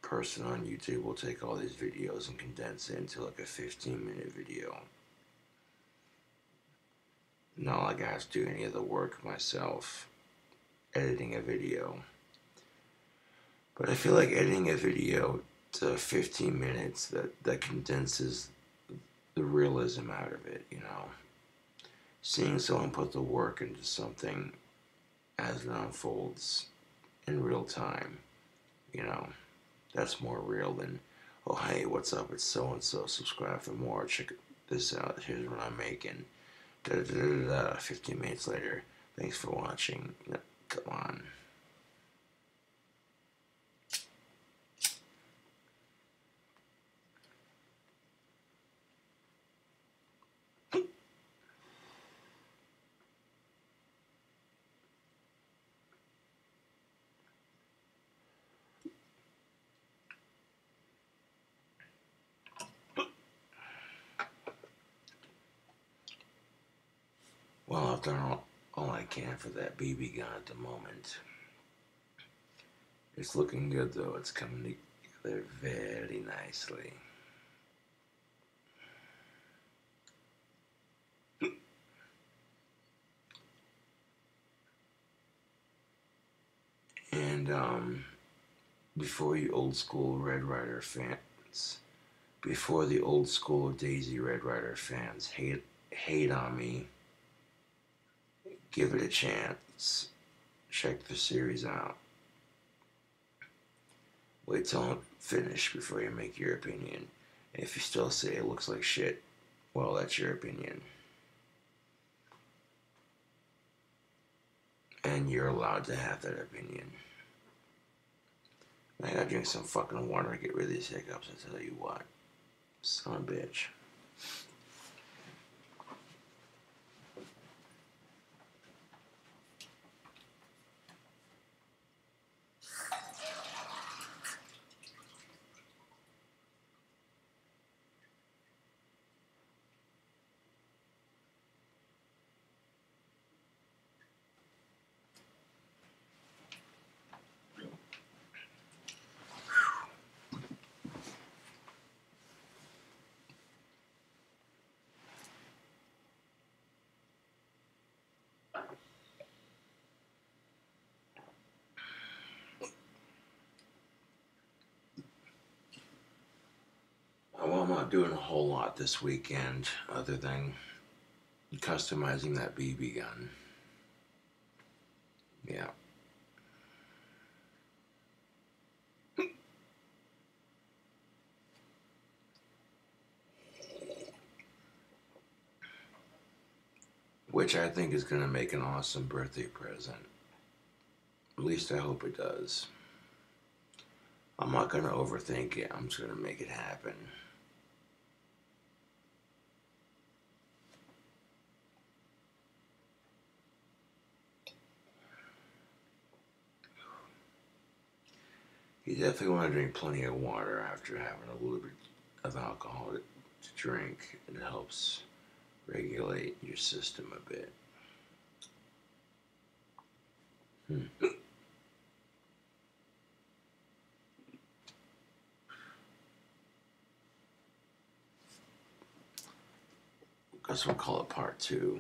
person on YouTube will take all these videos and condense it into like a 15-minute video. Not like I have to do any of the work myself, editing a video. But I feel like editing a video to 15 minutes that condenses the realism out of it, you know. Seeing someone put the work into something as it unfolds in real time, you know, that's more real than, oh, hey, what's up? It's so and so. Subscribe for more. Check this out. Here's what I'm making. 15 minutes later. Thanks for watching. No, come on. Well, I've done all I can for that BB gun at the moment. It's looking good though. It's coming together very nicely. And before you old school Red Ryder fans, before the old school Daisy Red Ryder fans hate on me, give it a chance. Check the series out. Wait till I'm finished before you make your opinion. And if you still say it looks like shit, well, that's your opinion. And you're allowed to have that opinion. I gotta drink some fucking water to get rid of these hiccups, I tell you what. Son of a bitch. Well, I'm not doing a whole lot this weekend other than customizing that BB gun. Yeah. Which I think is going to make an awesome birthday present. At least I hope it does. I'm not going to overthink it. I'm just going to make it happen. You definitely want to drink plenty of water after having a little bit of alcohol to drink. It helps regulate your system a bit. Guess we'll call it part 2.